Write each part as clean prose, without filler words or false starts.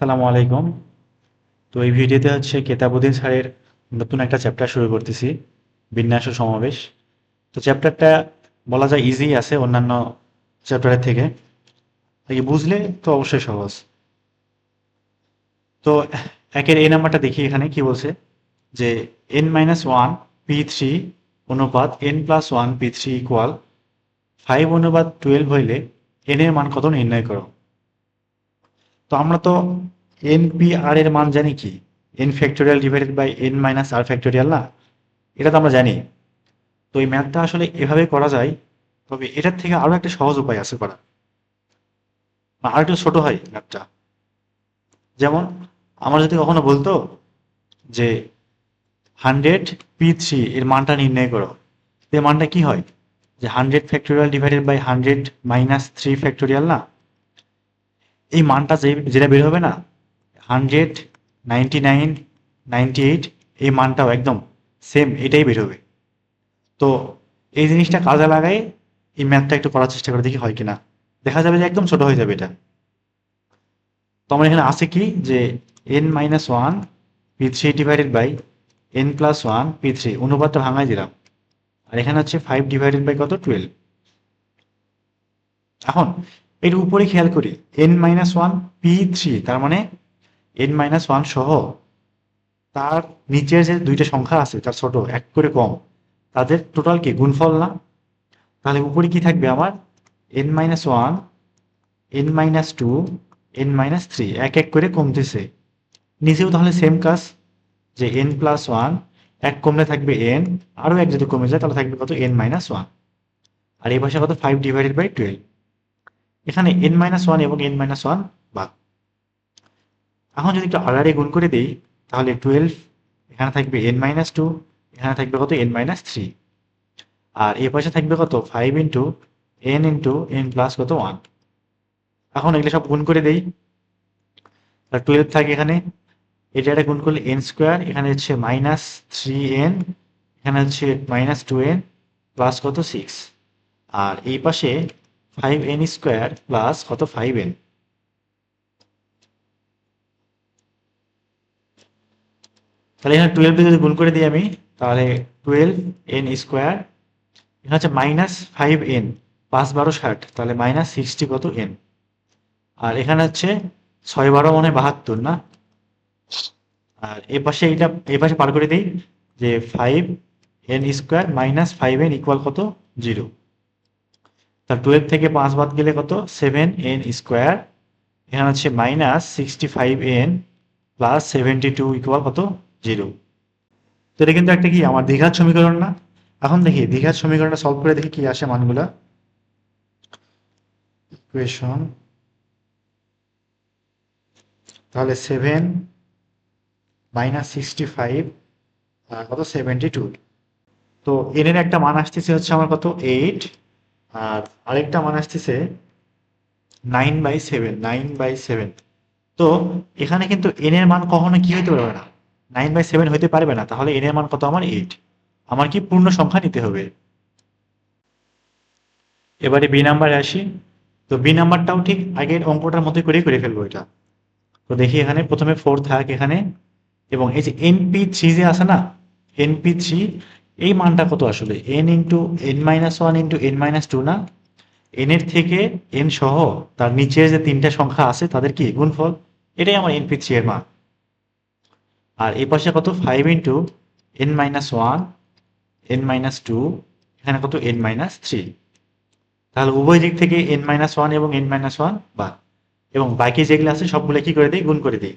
সালামু আলাইকুম। তো এই ভিডিওতে হচ্ছে কেতাবুদ্দিন স্যারের নতুন একটা চ্যাপ্টার শুরু করতেছি, বিন্যাস ও সমাবেশ। তো চ্যাপ্টারটা বলা যায় ইজি আছে অন্যান্য চ্যাপ্টারের থেকে। তাই বুঝলে তো অবশ্যই সহজ। তো একের এই নাম্বারটা দেখি এখানে কি বলছে যে n-1 p3 অনুপাত n+1 p3 ইকুয়াল 5/12 হইলে n এর মান কত নির্ণয় করো। তো আমরা তো npr এর মান জানি কি, n factorial divided by n minus r factorial না, এটা তো আমরা জানি। তো এই ম্যাথটা আসলে এভাবে করা যায়, তবে এটার থেকে আরো একটা সহজ উপায় আছে করা, বা আর একটু ছোট হয় ম্যাথটা। যেমন আমার যদি কখনো বলতো যে 100 p3 এর মানটা নির্ণয় করো, এর মানটা কি হয়, যে 100 ফ্যাক্টোরিয়াল ডিভাইডেড বাই 100-3 ফ্যাক্টোরিয়াল না, এই মানটা যেটা বের হবে না, 100, 99, 98, এই মানটাও একদম সেম এটাই বের হবে। তো এই জিনিসটা কাজে লাগাই এই ম্যাথটা একটু করার চেষ্টা করে দেখি হয় কিনা। দেখা যাবে যে একদম ছোট হয়ে যাবে এটা। তো আমার এখানে আছে কি যে n-1 p3 divided by n+1 p3 অনুপাতটা ভাঙাই দিলাম। আর এখানে হচ্ছে 5 ডিভাইডেড বাই কত 12। এখন এর উপরে খেয়াল করি n-1 p3, তার মানে n-1 সহ তার নিচের যে দুইটা সংখ্যা আছে তার ছোট এক করে কম, তাদের টোটাল কি গুণফল না। তাহলে উপরে কি থাকবে আমার n-1, n-2, n-3 এক এক করে কমতেছে। নিচেও তাহলে সেম কাজ, যে n+1 এক কমলে থাকবে n, আরো এক যদি কমে যায় তাহলে থাকবে কত n-1। আর এই পাশে কত 5 ডিভাইডেড বাই 12। এখানে n-1 এবং n-1 বাদ। এখন যদি একটু আড়াআড়ি গুণ করে দিই তাহলে 12, এখানে থাকবে n-2, এখানে থাকবে কত n-3। আর এই পাশে থাকবে কত 5 ইন্টু n প্লাস কত 1। এখন এগুলো সব গুণ করে দেই, আর 12 থাকে এখানে, এটা গুণ করলে n স্কোয়ার, এখানে হচ্ছে -3n, এখানে হচ্ছে -2n প্লাস কত 6। আর এই পাশে 5n স্কোয়ার প্লাস কত 5n। তাহলে এখানে 12 দিয়ে যদি গুণ করে দিই আমি, তাহলে 12n স্কোয়ার, এখানে হচ্ছে -5n, 5 12 60, তাহলে -60 কত n। আর এখানে হচ্ছে 6 12 মনে হয় 72 না। আর এই পাশে এটা এই পাশে পার করে দিই, যে 5n স্কোয়ার -5n ইকুয়াল কত 0। তার 12 থেকে 5 বাদ গেলে কত 7n স্কোয়ার, এখানে হচ্ছে -65n প্লাস 72 ইকুয়াল কত 0। তো এটা কিন্তু একটা কি আমার দ্বিঘাত সমীকরণ না। এখন দেখি দ্বিঘাত সমীকরণটা সলভ করে দেখি কি আসে মানগুলা। ইকুয়েশন, তাহলে 7 -65 আর কত 72। তো n এর একটা মান আসতেছে হচ্ছে আমার কত 8, আর আরেকটা মান আসতেছে 9/7। তো এখানে কিন্তু n এর মান কখনো কি হইতে পারবে না, 9/7 হইতে পারবে না। তাহলে n এর মান কত আমার 8, আমার কি পূর্ণ সংখ্যা নিতে হবে। এবারে বি নাম্বারে আসি। তো বি নাম্বারটাও ঠিক আগের অঙ্কটার মতো করেই করে ফেলবো এটা। তো দেখি এখানে প্রথমে 4 থাক এখানে, এবং এই যে np3 যে আছে না, np3 এই মানটা কত আসলে n into n-1 into n-2 না, n এর থেকে n সহ তার নিচের যে তিনটা সংখ্যা আছে তাদের কি গুণফল, এটাই আমার np3 এর মান। আর এই পাশে কত 5 ইন্টু n-1, n-2, এখানে কত n-3। তাহলে উভয় দিক থেকে n-1 এবং n-1 বাদ, এবং বাকি যেগুলো আছে সবগুলো কি করে দিই গুণ করে দিই।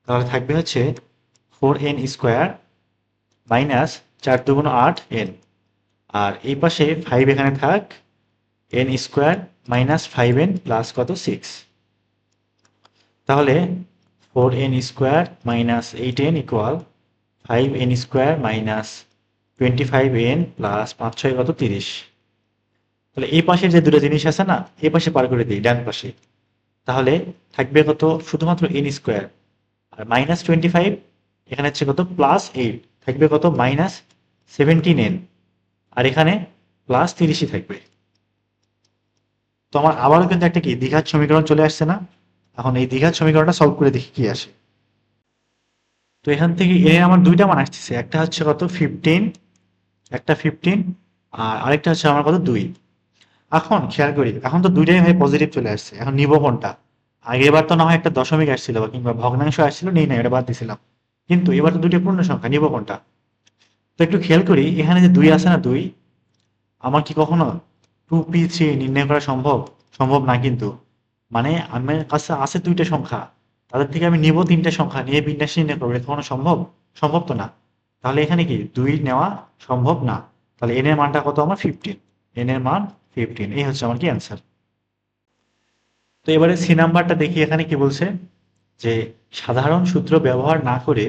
তাহলে থাকবে হচ্ছে 4n স্কোয়ার মাইনাস 4 2 8 n। আর এই পাশে 5 এখানে থাক, n স্কোয়ার -5n প্লাস কত 6। তাহলে 4n square -8n equal 5n square -25n plus 5 6 কত 30। তাহলে এই পাশের যে দুটো জিনিস আছে না, এই পাশে পার করে দিই ডান পাশে। তাহলে থাকবে কত শুধুমাত্র n স্কোয়ার, আর -25, এখানে হচ্ছে কত +8, থাকবে কত -17n, আর এখানে +30 থাকবে। তো আমার আবারও কিন্তু একটা কি দ্বিঘাত সমীকরণ চলে আসছে না। এখন এই দ্বিঘাত সমীকরণটা সলভ করে দেখি কি আসে। তো এখান থেকে এর আমার দুইটা মান আসতেছে, একটা হচ্ছে কত 15, একটা 15, আর আরেকটা হচ্ছে আমার কত 2। এখন খেয়াল করি, এখন তো দুইটাই ভাই পজিটিভ চলে আসছে, এখন নিব কোনটা? আগেরবার তো না হয় একটা দশমিক আসছিল বা কিংবা ভগ্নাংশ আসছিল, নেই না, এটা বাদ দিছিলাম। কিন্তু এবার তো দুইটা পূর্ণ সংখ্যা, নিব কোনটা? তো একটু খেয়াল করি, এখানে যে 2 আছে না, 2, আমার কি কখনো 2p3 নির্ণয় করা সম্ভব? সম্ভব না কিন্তু। মানে আমার কাছে আছে দুইটা সংখ্যা, তাদের থেকে আমি নিব তিনটা সংখ্যা, নিয়ে বিন্যাস নির্ণয় করবো, এটা কখনো সম্ভব? সম্ভব তো না। তাহলে এখানে কি 2 নেওয়া সম্ভব না। তাহলে n এর মানটা কত আমার 15, n এর মান 15, এই হচ্ছে আমার কি অ্যান্সার। তো এবারে সি নাম্বারটা দেখি, এখানে কি বলছে যে সাধারণ সূত্র ব্যবহার না করে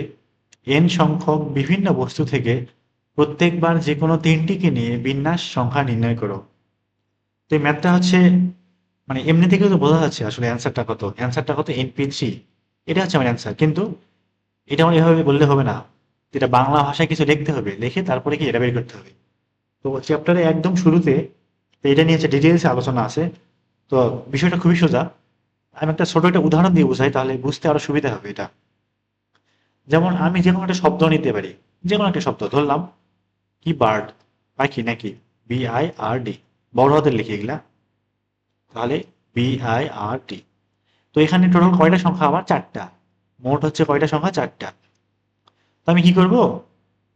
n সংখ্যক বিভিন্ন বস্তু থেকে প্রত্যেকবার যে কোনো তিনটিকে নিয়ে বিন্যাস সংখ্যা নির্ণয় করো। তো এই ম্যাথটা হচ্ছে মানে এমনি থেকেও তো বোঝা যাচ্ছে আসলে অ্যান্সারটা কত, অ্যান্সারটা কত np3, এটা হচ্ছে আমার অ্যান্সার। কিন্তু এটা আমার এভাবে বললে হবে না, এটা বাংলা ভাষায় কিছু লিখতে হবে, লিখে তারপরে কি এটা বের করতে হবে। তো চ্যাপ্টারে একদম শুরুতে তো এটা নিয়ে হচ্ছে ডিটেলসে আলোচনা আছে। তো বিষয়টা খুবই সোজা, আমি একটা ছোট একটা উদাহরণ দিয়ে বোঝাই, তাহলে বুঝতে আরো সুবিধা হবে এটা। যেমন আমি যে কোনো একটা শব্দ নিতে পারি, যে কোনো একটা শব্দ ধরলাম কি বার্ড, পাখি নাকি, BIRD, বড় হাতের লিখে এগুলা, তাহলে BIRD। তো এখানে টোটাল কয়টা সংখ্যা? আমার চারটা, মোট হচ্ছে কয়টা সংখ্যা? চারটা। তো আমি কি করব,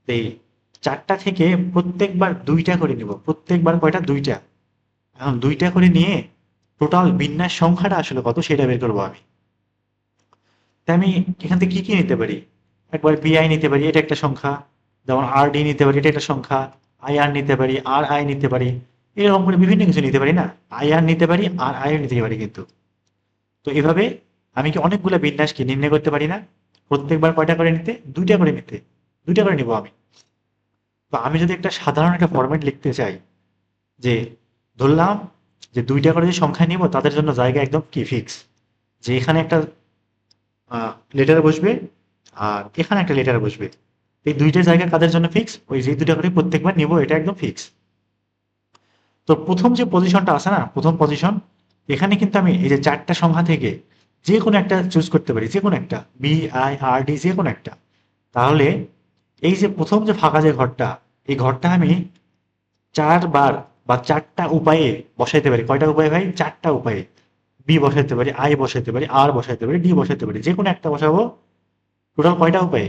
এই চারটা থেকে প্রত্যেকবার দুইটা করে নিব, প্রত্যেকবার কয়টা? দুইটা। এখন দুইটা করে নিয়ে টোটাল বিন্যাস সংখ্যাটা আসলে কত সেটা বের করবো আমি। তাই আমি এখান থেকে কি কি নিতে পারি? একবার BI নিতে পারি, এটা একটা সংখ্যা। যেমন RD নিতে পারি, এটা একটা সংখ্যা। IR নিতে পারি, RI নিতে পারি, এরকম করে বিভিন্ন কিছু নিতে পারি না? IR নিতে পারি, RI নিতে পারি কিন্তু। তো এভাবে আমি কি অনেকগুলো বিন্যাস কি নির্ণয় করতে পারি না? প্রত্যেকবার কয়টা করে নিতে? দুইটা করে নিতে, দুইটা করে নিব আমি। তো আমি যদি একটা সাধারণ একটা ফরম্যাট লিখতে চাই, যে ধরলাম যে দুইটা করে যে সংখ্যা নিব তাদের জন্য জায়গা একদম কি ফিক্স, যে এখানে একটা লেটার বসবে আর এখানে একটা লেটার বসবে, এই দুইটা জায়গা কাদের জন্য ফিক্স? ওই যে দুইটা করে প্রত্যেকবার নিব, এটা একদম ফিক্স। তো প্রথম যে পজিশনটা আছে না, প্রথম পজিশন, এখানে কিন্তু আমি এই যে চারটা সংখ্যা থেকে যে কোনো একটা চুজ করতে পারি, যে কোনো একটা, BIRD, যে কোনো একটা। তাহলে এই যে প্রথম যে ফাঁকা যে ঘরটা, এই ঘরটা আমি 4 বার বা 4টা উপায়ে বসাইতে পারি। কয়টা উপায়ে ভাই? 4টা উপায়ে। বি বসাইতে পারি, আই বসাইতে পারি, আর বসাইতে পারি, ডি বসাইতে পারি, যে কোনো একটা বসাবো। টোটাল কয়টা উপায়ে?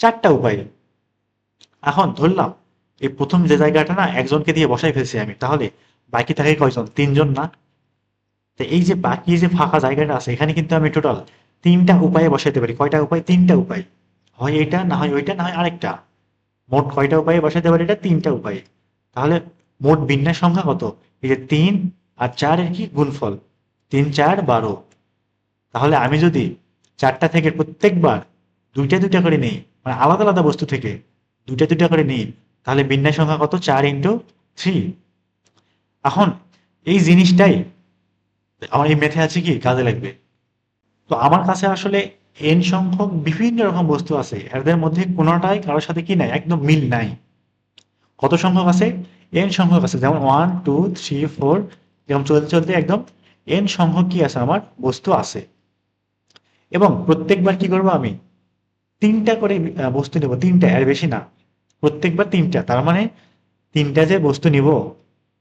4টা উপায়ে। এখন ধরলাম এই প্রথম যে জায়গাটা না একজনকে দিয়ে বসাই ফেলছি আমি, তাহলে বাকি থাকে কয়জন? 3জন না? তো এই যে বাকি যে ফাঁকা জায়গাটা আছে, এখানে কিন্তু আমি টোটাল 3টা উপায়ে বসাইতে পারি। কয়টা উপায়? 3টা উপায়। হয় এটা, না হয় ওইটা, না হয় আরেকটা। মোট কয়টা উপায়ে বসাইতে পারি? এটা 3টা উপায়ে। তাহলে মোট বিন্যাস সংখ্যা কত? এই যে 3 আর 4 এর কি গুণফল, 3 4 12। তাহলে আমি যদি 4টা থেকে প্রত্যেকবার দুইটা দুইটা করে নিই, মানে আলাদা আলাদা বস্তু থেকে দুইটা দুইটা করে নিই, তাহলে বিন্যাস সংখ্যা কত? 4 × 3। এখন এই জিনিসটাই আমার এই মেথে আছে কি কাজে লাগবে। তো আমার কাছে আসলে n সংখ্যক বিভিন্ন রকম বস্তু আছে, এদের মধ্যে কোনোটাই কারোর সাথে কি নাই, একদম মিল নাই। কত সংখ্যক আছে? n সংখ্যক আছে, যেমন 1 2 3 4, এরকম চলতে চলতে একদম n সংখ্যক কি আছে আমার বস্তু আছে। এবং প্রত্যেকবার কি করব আমি? 3টা করে বস্তু নেব, 3টা, এর বেশি না। প্রত্যেকবার 3টা, তার মানে 3টা যে বস্তু নিব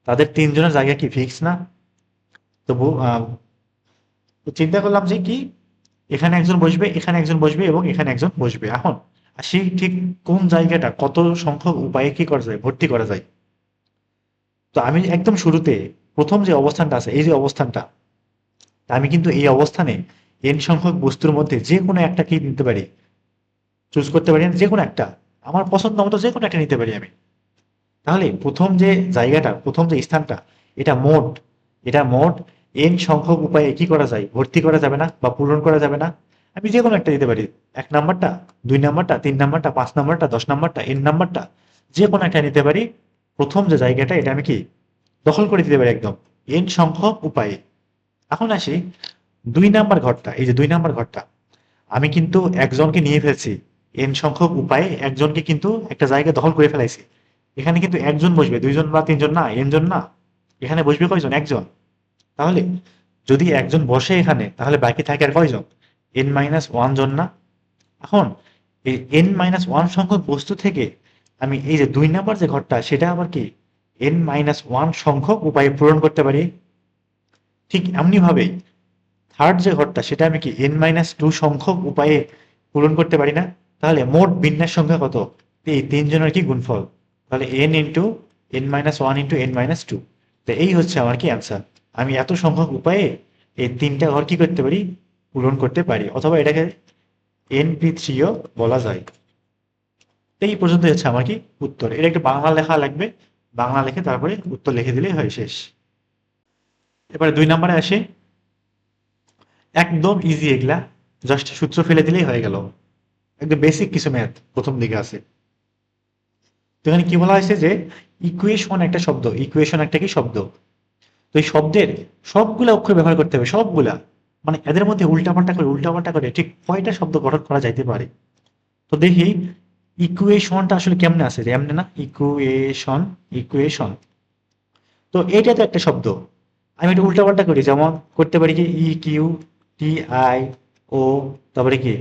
তাদের 3জনের জায়গা কি ফিক্স না? তো তো চিন্তা করলাম যে কি, এখানে একজন বসবে, এখানে একজন বসবে এবং এখানে একজন বসবে। এখন আসি ঠিক কোন জায়গাটা কত সংখ্যক উপায়ে কি করা যায়, ভর্তি করা যায়। তো আমি একদম শুরুতে প্রথম যে অবস্থানটা আছে, এই যে অবস্থানটা, তা আমি কিন্তু এই অবস্থানে n সংখ্যক বস্তুর মধ্যে যে কোনো একটা কি নিতে পারি, চুজ করতে পারি না? যে কোনো একটা আমার পছন্দ মতো যে কোনো একটা নিতে পারি আমি। তাহলে প্রথম যে জায়গাটা, প্রথম যে স্থানটা, এটা মোট, এটা মোট n সংখ্যক উপায়ে কি করা যায়, ভর্তি করা যাবে না বা পূরণ করা যাবে না? আমি যে কোনো একটা দিতে পারি, 1 নাম্বারটা, 2 নাম্বারটা, 3 নাম্বারটা, 5 নাম্বারটা, 10 নাম্বারটা, n নাম্বারটা, যে কোনো একটা নিতে পারি। প্রথম যে জায়গাটা এটা আমি কি দখল করে দিতে পারি একদম n সংখ্যক উপায়ে। এখন আসি 2 নাম্বার ঘরটা, এই যে 2 নাম্বার ঘরটা, আমি কিন্তু একজনকে নিয়ে ফেলছি, n সংখ্যক উপায়ে একজনকে কিন্তু একটা জায়গা দখল করে ফেলাইছি। এখানে কিন্তু একজন বসবে, 2জন বা 3জন না, n জন না। এখানে বসবে কয়জন? একজন। তাহলে যদি একজন বসে এখানে তাহলে বাকি থাকে আর কয়জন? n-1 জন না? এখন এই n-1 সংখ্যক বস্তু থেকে আমি এই যে 2 নাম্বার যে ঘরটা সেটা আবার কি n-1 সংখ্যক উপায়ে পূরণ করতে পারি। ঠিক এমনি ভাবেই থার্ড যে ঘরটা সেটা আমি কি n-2 সংখ্যক উপায়ে পূরণ করতে পারি না? তাহলে মোট বিন্যাস সংখ্যা কত? এই তিনজনের কি গুণফল, তাহলে n into n-1 into n-2। তো এই হচ্ছে আমার কি অ্যান্সার। আমি এত সংখ্যক উপায়ে এই তিনটা ঘর কি করতে পারি? পূরণ করতে পারি, অথবা এটাকে np3ও বলা যায়। তো এই পর্যন্ত হচ্ছে আমার কি উত্তর। এটা একটু বাংলা লেখা লাগবে, বাংলা লিখে তারপরে উত্তর লিখে দিলেই হয়, শেষ। এবারে 2 নম্বরে আসে। একদম ইজি এগুলা, জাস্ট সূত্র ফেলে দিলেই হয়ে গেল। একদম বেসিক কিছু ম্যাথ প্রথম দিকে আছে। তো এখানে কি বলা হয়েছে যে ইকুয়েশন একটা শব্দ, ইকুয়েশন একটা কি শব্দ। তো এই শব্দের সবগুলা অক্ষর ব্যবহার করতে হবে, সবগুলা। মানে এদের মধ্যে উল্টাপাল্টা করে ঠিক কয়টা শব্দ গঠন করা যাইতে পারে। তো দেখি ইকুয়েশনটা আসলে কেমনে আছে, যে এমনি না, ইকুয়েশন, ইকুয়েশন। তো এইটা তো একটা শব্দ। আমি একটু উল্টাপাল্টা করি, যেমন করতে পারি কি E Q T I O, তারপরে কি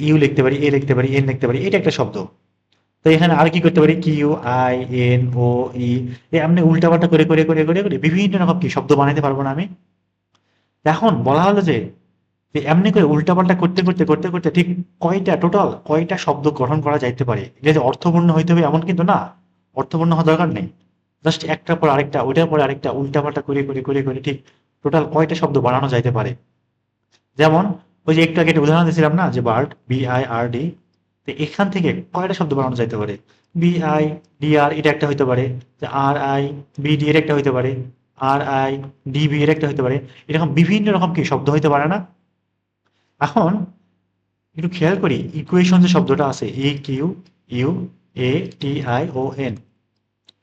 ইউ লিখতে পারি, এ লিখতে পারি, এন লিখতে পারি, এটা একটা শব্দ। তো এখানে আর কি করতে পারি, কিউ আই এন ও ই, এমনি উল্টাপাল্টা করে বিভিন্ন রকম কি শব্দ বানাইতে পারবো না আমি? এখন বলা হলো যে এমনি করে উল্টাপাল্টা করতে ঠিক কয়টা শব্দ গঠন করা যাইতে পারে। এটা যে অর্থপূর্ণ হইতে হবে এমন কিন্তু না, অর্থপূর্ণ হওয়ার দরকার নেই। জাস্ট একটার পর আরেকটা, ওইটার পর আরেকটা উল্টাপাল্টা করে ঠিক টোটাল কয়টা শব্দ বানানো যাইতে পারে। যেমন ওই যে একটু আগে একটা উদাহরণ দিয়েছিলাম না, যে বার্ড, BIRD। তো এখান থেকে কয়টা শব্দ বানানো যাইতে পারে? BIDR এটা একটা হইতে পারে, যে RIBD এর একটা হইতে পারে, RIDB এর একটা হইতে পারে। এরকম বিভিন্ন রকম কি শব্দ হইতে পারে না? এখন একটু খেয়াল করি, ইকুয়েশন যে শব্দটা আছে, EQUATION,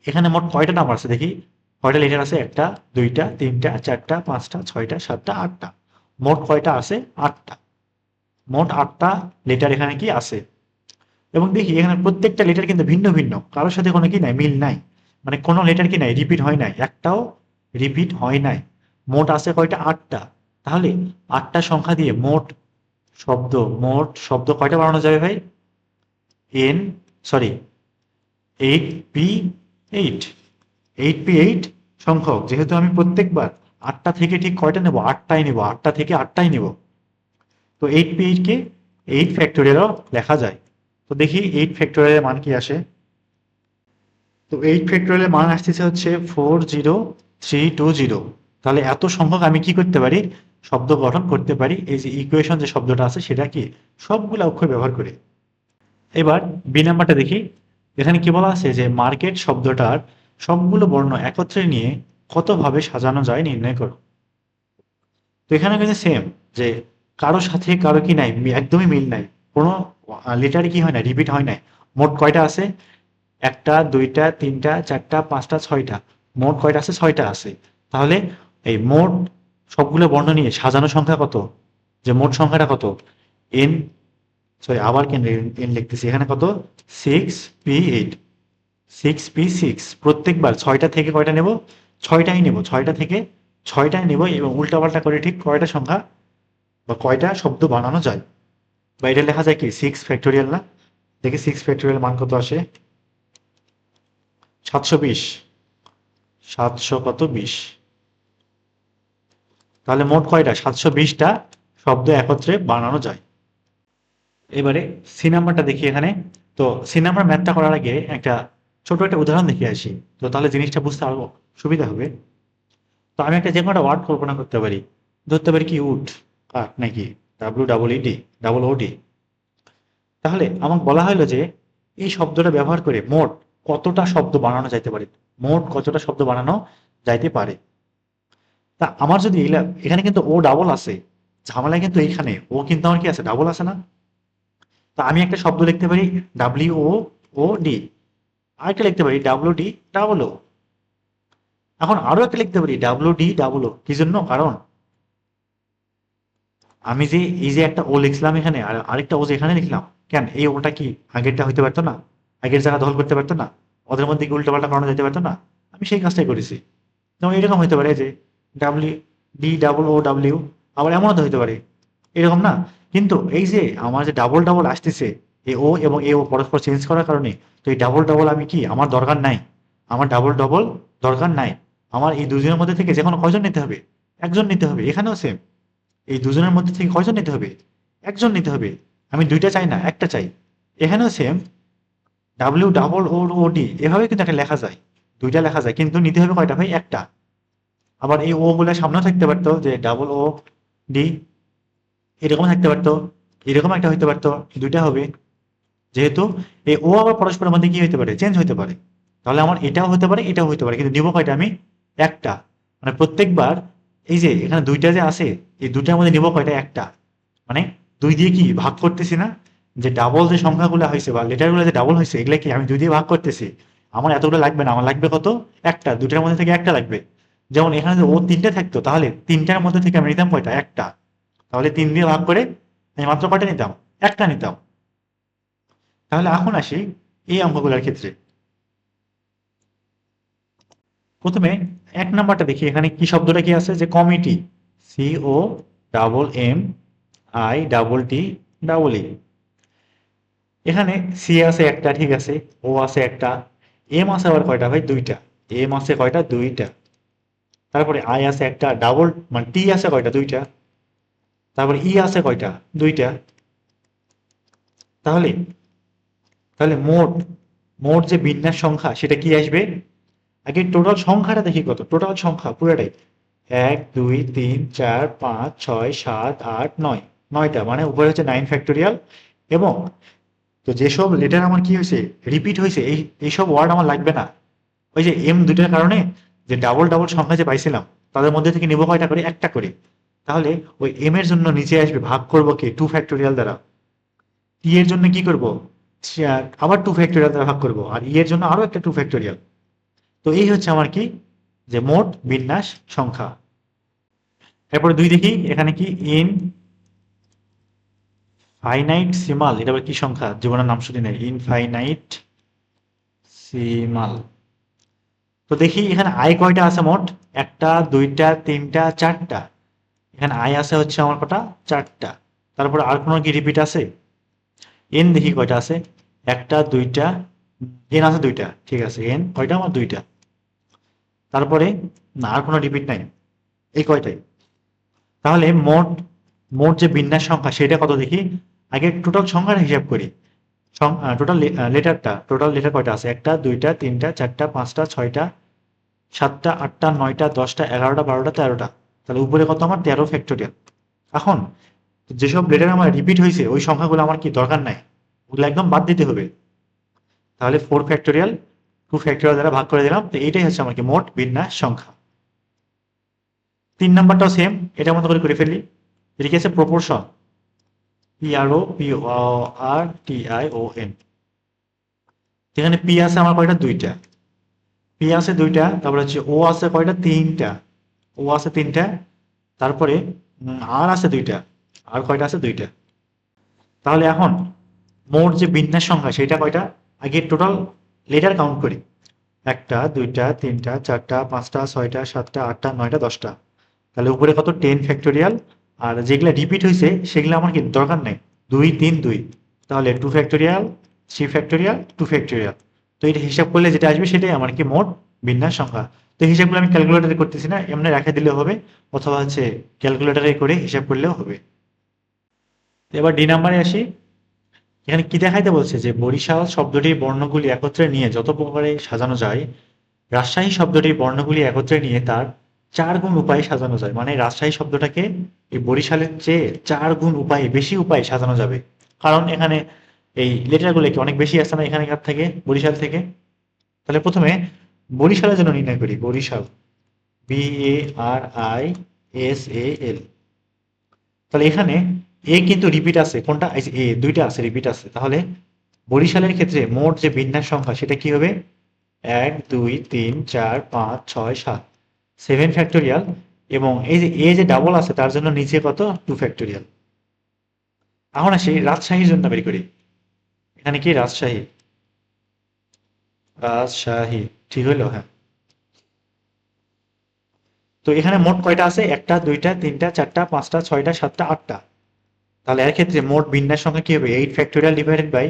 এখানে মোট কয়টা নাম্বার আছে দেখি, কয়টা লেটার আছে? একটা, দুইটা, তিনটা, চারটা, পাঁচটা, ছয়টা, সাতটা, আটটা। মোট কয়টা আছে? আটটা। মোট আটটা লেটার এখানে কি আছে। এবং দেখি এখানে প্রত্যেকটা লেটার কিন্তু ভিন্ন ভিন্ন, কারোর সাথে কোনো কি নাই, মিল নাই। মানে কোনো লেটার কি নাই, রিপিট হয় নাই, একটাও রিপিট হয় নাই। মোট আছে কয়টা? আটটা। তাহলে আটটা সংখ্যা দিয়ে শব্দ মোট শব্দ কয়টা বানানো যাবে ভাই? এন, সরি, 8p8, 8p8 সংখ্যক। যেহেতু আমি প্রত্যেকবার আটটা থেকে ঠিক কয়টা নেব? আটটাই নেব, আটটা থেকে আটটাই নেব। তো 8p8 কে 8 ফ্যাক্টোরিয়ালও লেখা যায়। তো দেখি 8 ফ্যাক্টোরিয়ালের মান কি আসে। তো 8 ফ্যাক্টোরিয়ালের মান আসতেছে হচ্ছে 40320। তাহলে এত সংখ্যক আমি কি করতে পারি? শব্দ গঠন করতে পারি, এই যে ইকুয়েশন যে শব্দটা আছে সেটা কি সবগুলা অক্ষর ব্যবহার করে। এবার বি নাম্বারটা দেখি। এখানে কি বলা আছে, যে মার্কেট শব্দটার সবগুলো বর্ণ একত্রে নিয়ে কতভাবে সাজানো যায় নির্ণয় করো। তো এখানে কিন্তু সেম, যে কারো সাথে কারো কি নাই, একদমই মিল নাই। কোনো লেটারই কি হয় না, রিপিট হয় নাই। মোট কয়টা আছে? একটা, দুইটা, তিনটা, চারটা, পাঁচটা, ছয়টা। মোট কয়টা আছে? ছয়টা আছে। তাহলে এই মোট সবগুলো বর্ণ নিয়ে সাজানো সংখ্যা কত? যে মোট সংখ্যাটা কত? এন, সরি আবার কেন এন লিখতেছি এখানে, কত? 6p8, 6p6। প্রত্যেকবার ছয়টা থেকে কয়টা নেব? ছয়টাই নেব, ছয়টা থেকে ছয়টাই নেব। এবং উল্টাপাল্টা করে ঠিক কয়টা সংখ্যা বা কয়টা শব্দ বানানো যায়। বা এটা লেখা যায় কি 6 ফ্যাক্টোরিয়াল না? দেখি 6 ফ্যাক্টোরিয়াল মান কত আসে। 720, 700 কত 20। তাহলে মোট কয়টা? 720টা শব্দ একত্রে বানানো যায়। এবারে সি নাম্বারটা দেখি এখানে। তো সি নাম্বার ম্যাথটা করার আগে একটা ছোট একটা উদাহরণ দেখে আসি, তো তাহলে জিনিসটা বুঝতে আরো সুবিধা হবে। তো আমি একটা যে কোনো ওয়ার্ড কল্পনা করতে পারি, ধরতে পারি কি উড, কাঠ নাকি, WEED, OOD। তাহলে আমাকে বলা হলো যে এই শব্দটা ব্যবহার করে মোট কতটা শব্দ বানানো যাইতে পারে, মোট কতটা শব্দ বানানো যাইতে পারে। তা আমার যদি এখানে কিন্তু ও ডাবল আছে, ঝামেলা কিন্তু এইখানে ও কিন্তু আমার কি আছে, ডাবল আছে না? তা আমি একটা শব্দ লিখতে পারি WOOD, আরেকটা লিখতে পারি WD, এখন আরো একটা লিখতে পারি WD, কি জন্য? কারণ আমি যে এই যে একটা ও লিখলাম এখানে, আর আরেকটা ও যে এখানে লিখলাম, কেন এই ওটা কি আগেরটা হইতে পারতো না? আগের জায়গা দখল করতে পারতো না? ওদের মধ্যে কি উল্টো পাল্টা করানো যেতে পারতো না? আমি সেই কাজটাই করেছি। যেমন এরকম হইতে পারে যে ডি ডাবল ও ডাব্লিউ, আবার এমনও তো হতে পারে, এরকম না? কিন্তু এই যে আমার যে ডাবল ডাবল আসতেছে, এ ও এবং এ ও পরস্পর চেঞ্জ করার কারণে, তো এই ডাবল ডাবল আমি কি আমার দরকার নাই, আমার ডাবল ডাবল দরকার নাই। আমার এই দুজনের মধ্যে থেকে যে কোনো কয়জন নিতে হবে? একজন নিতে হবে। এখানেও সেম, এই দুজনের মধ্যে থেকে কয়জন নিতে হবে? একজন নিতে হবে। আমি দুইটা চাই না, একটা চাই। এখানেও সেম, ডাব্লিউ ডাবল ও ও ডি এভাবে কিন্তু একটা লেখা যায়, দুইটা লেখা যায়, কিন্তু নিতে হবে কয়টা ভাই? একটা। আবার এই ও গুলা সামনেও থাকতে পারতো, যে ডাবল ও ডি এরকম থাকতে পারতো, এরকম একটা হইতে পারতো, দুইটা হবে। যেহেতু এই ও আবার পরস্পরের মধ্যে কি হইতে পারে? চেঞ্জ হইতে পারে। তাহলে আমার এটাও হতে পারে, এটাও হইতে পারে, কিন্তু নিব কয়টা আমি? একটা। মানে প্রত্যেকবার এই যে এখানে দুইটা যে আছে, এই দুইটার মধ্যে নিব কয়টা? একটা। মানে দুই দিয়ে কি ভাগ করতেছি না? যে ডাবল যে সংখ্যাগুলো হয়েছে বা লেটারগুলো যে ডাবল হয়েছে, এগুলা কি আমি দুই দিয়ে ভাগ করতেছি? আমার এতগুলো লাগবে না, আমার লাগবে কত? একটা। দুইটার মধ্যে থেকে একটা লাগবে। যেমন এখানে যদি ও তিনটে থাকতো, তাহলে তিনটার মধ্যে থেকে আমি নিতাম কয়টা? একটা। তাহলে তিন দিয়ে ভাগ করে আমি মাত্র কয়টা নিতাম? একটা নিতাম। তাহলে এখন আসি এই অঙ্কগুলোর ক্ষেত্রে। প্রথমে এক নাম্বারটা দেখি, এখানে কি শব্দটা কি আছে? যে committee, C O double M I double T double E. এখানে সি আছে একটা, ঠিক আছে, ও আছে একটা, এম আছে আবার কয়টা ভাই? দুইটা। এম আছে কয়টা? দুইটা। তারপরে আই আছে একটা, ডাবল মানে টি আছে কয়টা? দুইটা। তারপরে ই আছে কয়টা? দুইটা। তাহলে তাহলে মোট মোট যে বিন্যাস সংখ্যা সেটা কি আসবে? আগে টোটাল সংখ্যাটা দেখি কত, টোটাল সংখ্যা পুরোটাই 1 2 3 4 5 6 7 8 9, নয়টা, মানে উপরে হচ্ছে 9 ফ্যাক্টোরিয়াল। এবং তো যেসব লেটার আমার কি হয়েছে? রিপিট হয়েছে, এইসব ওয়ার্ড আমার লাগবে না। ওই যে এম দুইটার কারণে যে ডাবল ডাবল সংখ্যা যে পাইছিলাম, তাদের মধ্যে থেকে নেবো কয়টা করে? একটা করে। তাহলে ওই এম এর জন্য নিচে আসবে, ভাগ করবো কি 2 ফ্যাক্টোরিয়াল দ্বারা। টি এর জন্য কি করব? আবার 2 ফ্যাক্টোরিয়াল দ্বারা ভাগ করব, আর ই এর জন্য আরো একটা 2 ফ্যাক্টোরিয়াল। তো এই হচ্ছে আমার কি, যে মোট বিন্যাস সংখ্যা। এরপরে দুই দেখি, এখানে কি ইন ফাইনাইট সিমাল, এটা আবার কি সংখ্যা? জীবনের নাম শুনি নাই, ইনফাইনাইট সিমাল। তো দেখি এখানে আই কয়টা আছে মোট? একটা, দুইটা, তিনটা, চারটা। এখানে আই আছে হচ্ছে আমার কটা? চারটা। তারপরে আর কোনো কি রিপিট আছে? এন দেখি কয়টা আছে? একটা, দুইটা, এন আছে দুইটা, ঠিক আছে, এন কয়টা? আমার দুইটা। তারপরে না, আর কোনো রিপিট নাই, এই কয়টাই। তাহলে মোট মোট যে বিন্যাস সংখ্যা সেটা কত দেখি? আগে টোটাল সংখ্যাটা হিসাব করি। টোটাল লেটারটা, টোটাল লেটার কয়টা আছে? একটা, দুইটা, তিনটা, চারটা, পাঁচটা, ছয়টা, সাতটা, আটটা, নয়টা, দশটা, এগারোটা, বারোটা, তেরোটা। তাহলে উপরে কত আমার? 13 ফ্যাক্টোরিয়াল। এখন যেসব লেটার আমার রিপিট হয়েছে ওই সংখ্যাগুলো আমার কি দরকার নাই, ওগুলো একদম বাদ দিতে হবে। তাহলে 4 ফ্যাক্টোরিয়াল 2 ফ্যাক্টোরিয়াল দ্বারা ভাগ করে দিলাম, তো এইটাই হচ্ছে আমার কি মোট বিন্যাস সংখ্যা। 3 নাম্বারটাও সেম, এটার মতো করে করে ফেলি। এটা কি আছে? Proportion, PROPORTION। এখানে পি আছে আমার কয়টা? দুইটা। পি আছে দুইটা, তারপরে হচ্ছে ও আছে কয়টা? তিনটা। ও আছে তিনটা। তারপরে আর আছে দুইটা। আর কয়টা আছে? দুইটা। তাহলে এখন মোট যে বিন্যাস সংখ্যা সেটা কয়টা? আগে টোটাল লেটার কাউন্ট করি। একটা, দুইটা, তিনটা, চারটা, পাঁচটা, ছয়টা, সাতটা, আটটা, নয়টা, দশটা। তাহলে উপরে কত? 10 ফ্যাক্টোরিয়াল। আর যেগুলা রিপিট হয়েছে সেগুলো আমার কি দরকার নেই, 2 3 2। তাহলে 2 ফ্যাক্টোরিয়াল, 3 ফ্যাক্টোরিয়াল, 2 ফ্যাক্টোরিয়াল। তো এটা হিসাব করলে যেটা আসবে সেটাই আমার কি মোট বিন্যাস সংখ্যা। তো হিসাবগুলো আমি ক্যালকুলেটারে করতেছি না, এমনি রেখে দিলেও হবে, অথবা হচ্ছে ক্যালকুলেটারে করে হিসাব করলেও হবে। তো এবার ডি নাম্বারে আসি। এখানে কি দেখাইতে বলছে? যে বরিশাল শব্দটির বর্ণগুলি একত্রে নিয়ে যত প্রকারে সাজানো যায়, রাজশাহী শব্দটির বর্ণগুলি একত্রে নিয়ে তার 4 গুণ উপায়ে সাজানো যায়। মানে রাজশাহী শব্দটাকে এই বরিশালের চেয়ে 4 গুণ উপায়ে, বেশি উপায়ে সাজানো যাবে। কারণ এখানে এই লেটারগুলো কি অনেক বেশি আসছে না এখানকার থেকে, বরিশাল থেকে। তাহলে প্রথমে বরিশালের জন্য নির্ণয় করি। বরিশাল, BARISAL। তাহলে এখানে এ কিন্তু রিপিট আছে, কোনটা? এই যে এ, দুইটা আছে, রিপিট আছে। তাহলে বরিশালের ক্ষেত্রে মোট যে বিন্যাস সংখ্যা সেটা কি হবে? 1 2 3 4 5 6 7, 7 ফ্যাক্টোরিয়াল। এবং এই যে এ যে ডাবল আছে তার জন্য নিচে কত? 2 ফ্যাক্টোরিয়াল। এখন আসি রাজশাহীর জন্য বের করি। এখানে কি? রাজশাহী, রাজশাহী, ঠিক হইলো? হ্যাঁ। তো এখানে মোট কয়টা আছে? একটা, দুইটা, তিনটা, চারটা, পাঁচটা, ছয়টা, সাতটা, আটটা। তাহলে এর ক্ষেত্রে মোট বিন্যাস সংখ্যা কি হবে? 8 ফ্যাক্টোরিয়াল ডিভাইডেড বাই,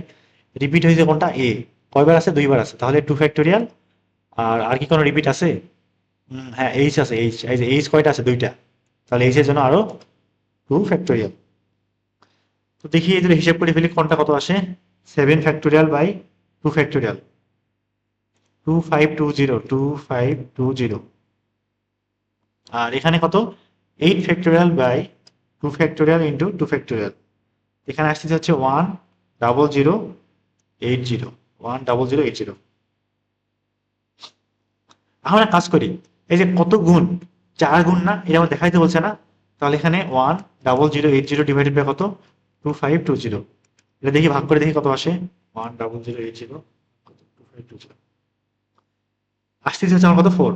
রিপিট হয়েছে কোনটা? এ। কয়বার আছে? দুইবার আছে, তাহলে 2 ফ্যাক্টোরিয়াল। আর কি কোনো রিপিট আছে? হ্যাঁ, এইচ আছে, এইচ। এই যে এইচ কয়টা আছে? দুইটা। তাহলে এইচ এর জন্য আরো 2 ফ্যাক্টোরিয়াল। তো দেখি এই হিসেব করে ফেলি কোনটা কত আসে। 7 ফ্যাক্টোরিয়াল বাই 2 ফ্যাক্টোরিয়াল, 2520, 2520। আর এখানে কত? 8 factorial by 2 factorial into 2 factorial. এখানে আসতেছে হচ্ছে 1080, 1080। আমরা কাজ করি, এই যে কত গুণ, 4 গুণ না, এটা আমার দেখাইতে বলছে না? তাহলে এখানে 1080 ডিভাইডেড বাই কত? 2520। এটা দেখি ভাগ করে দেখি কত আসে। 1080, 2520 আসতেছে হচ্ছে আমার কত? 4।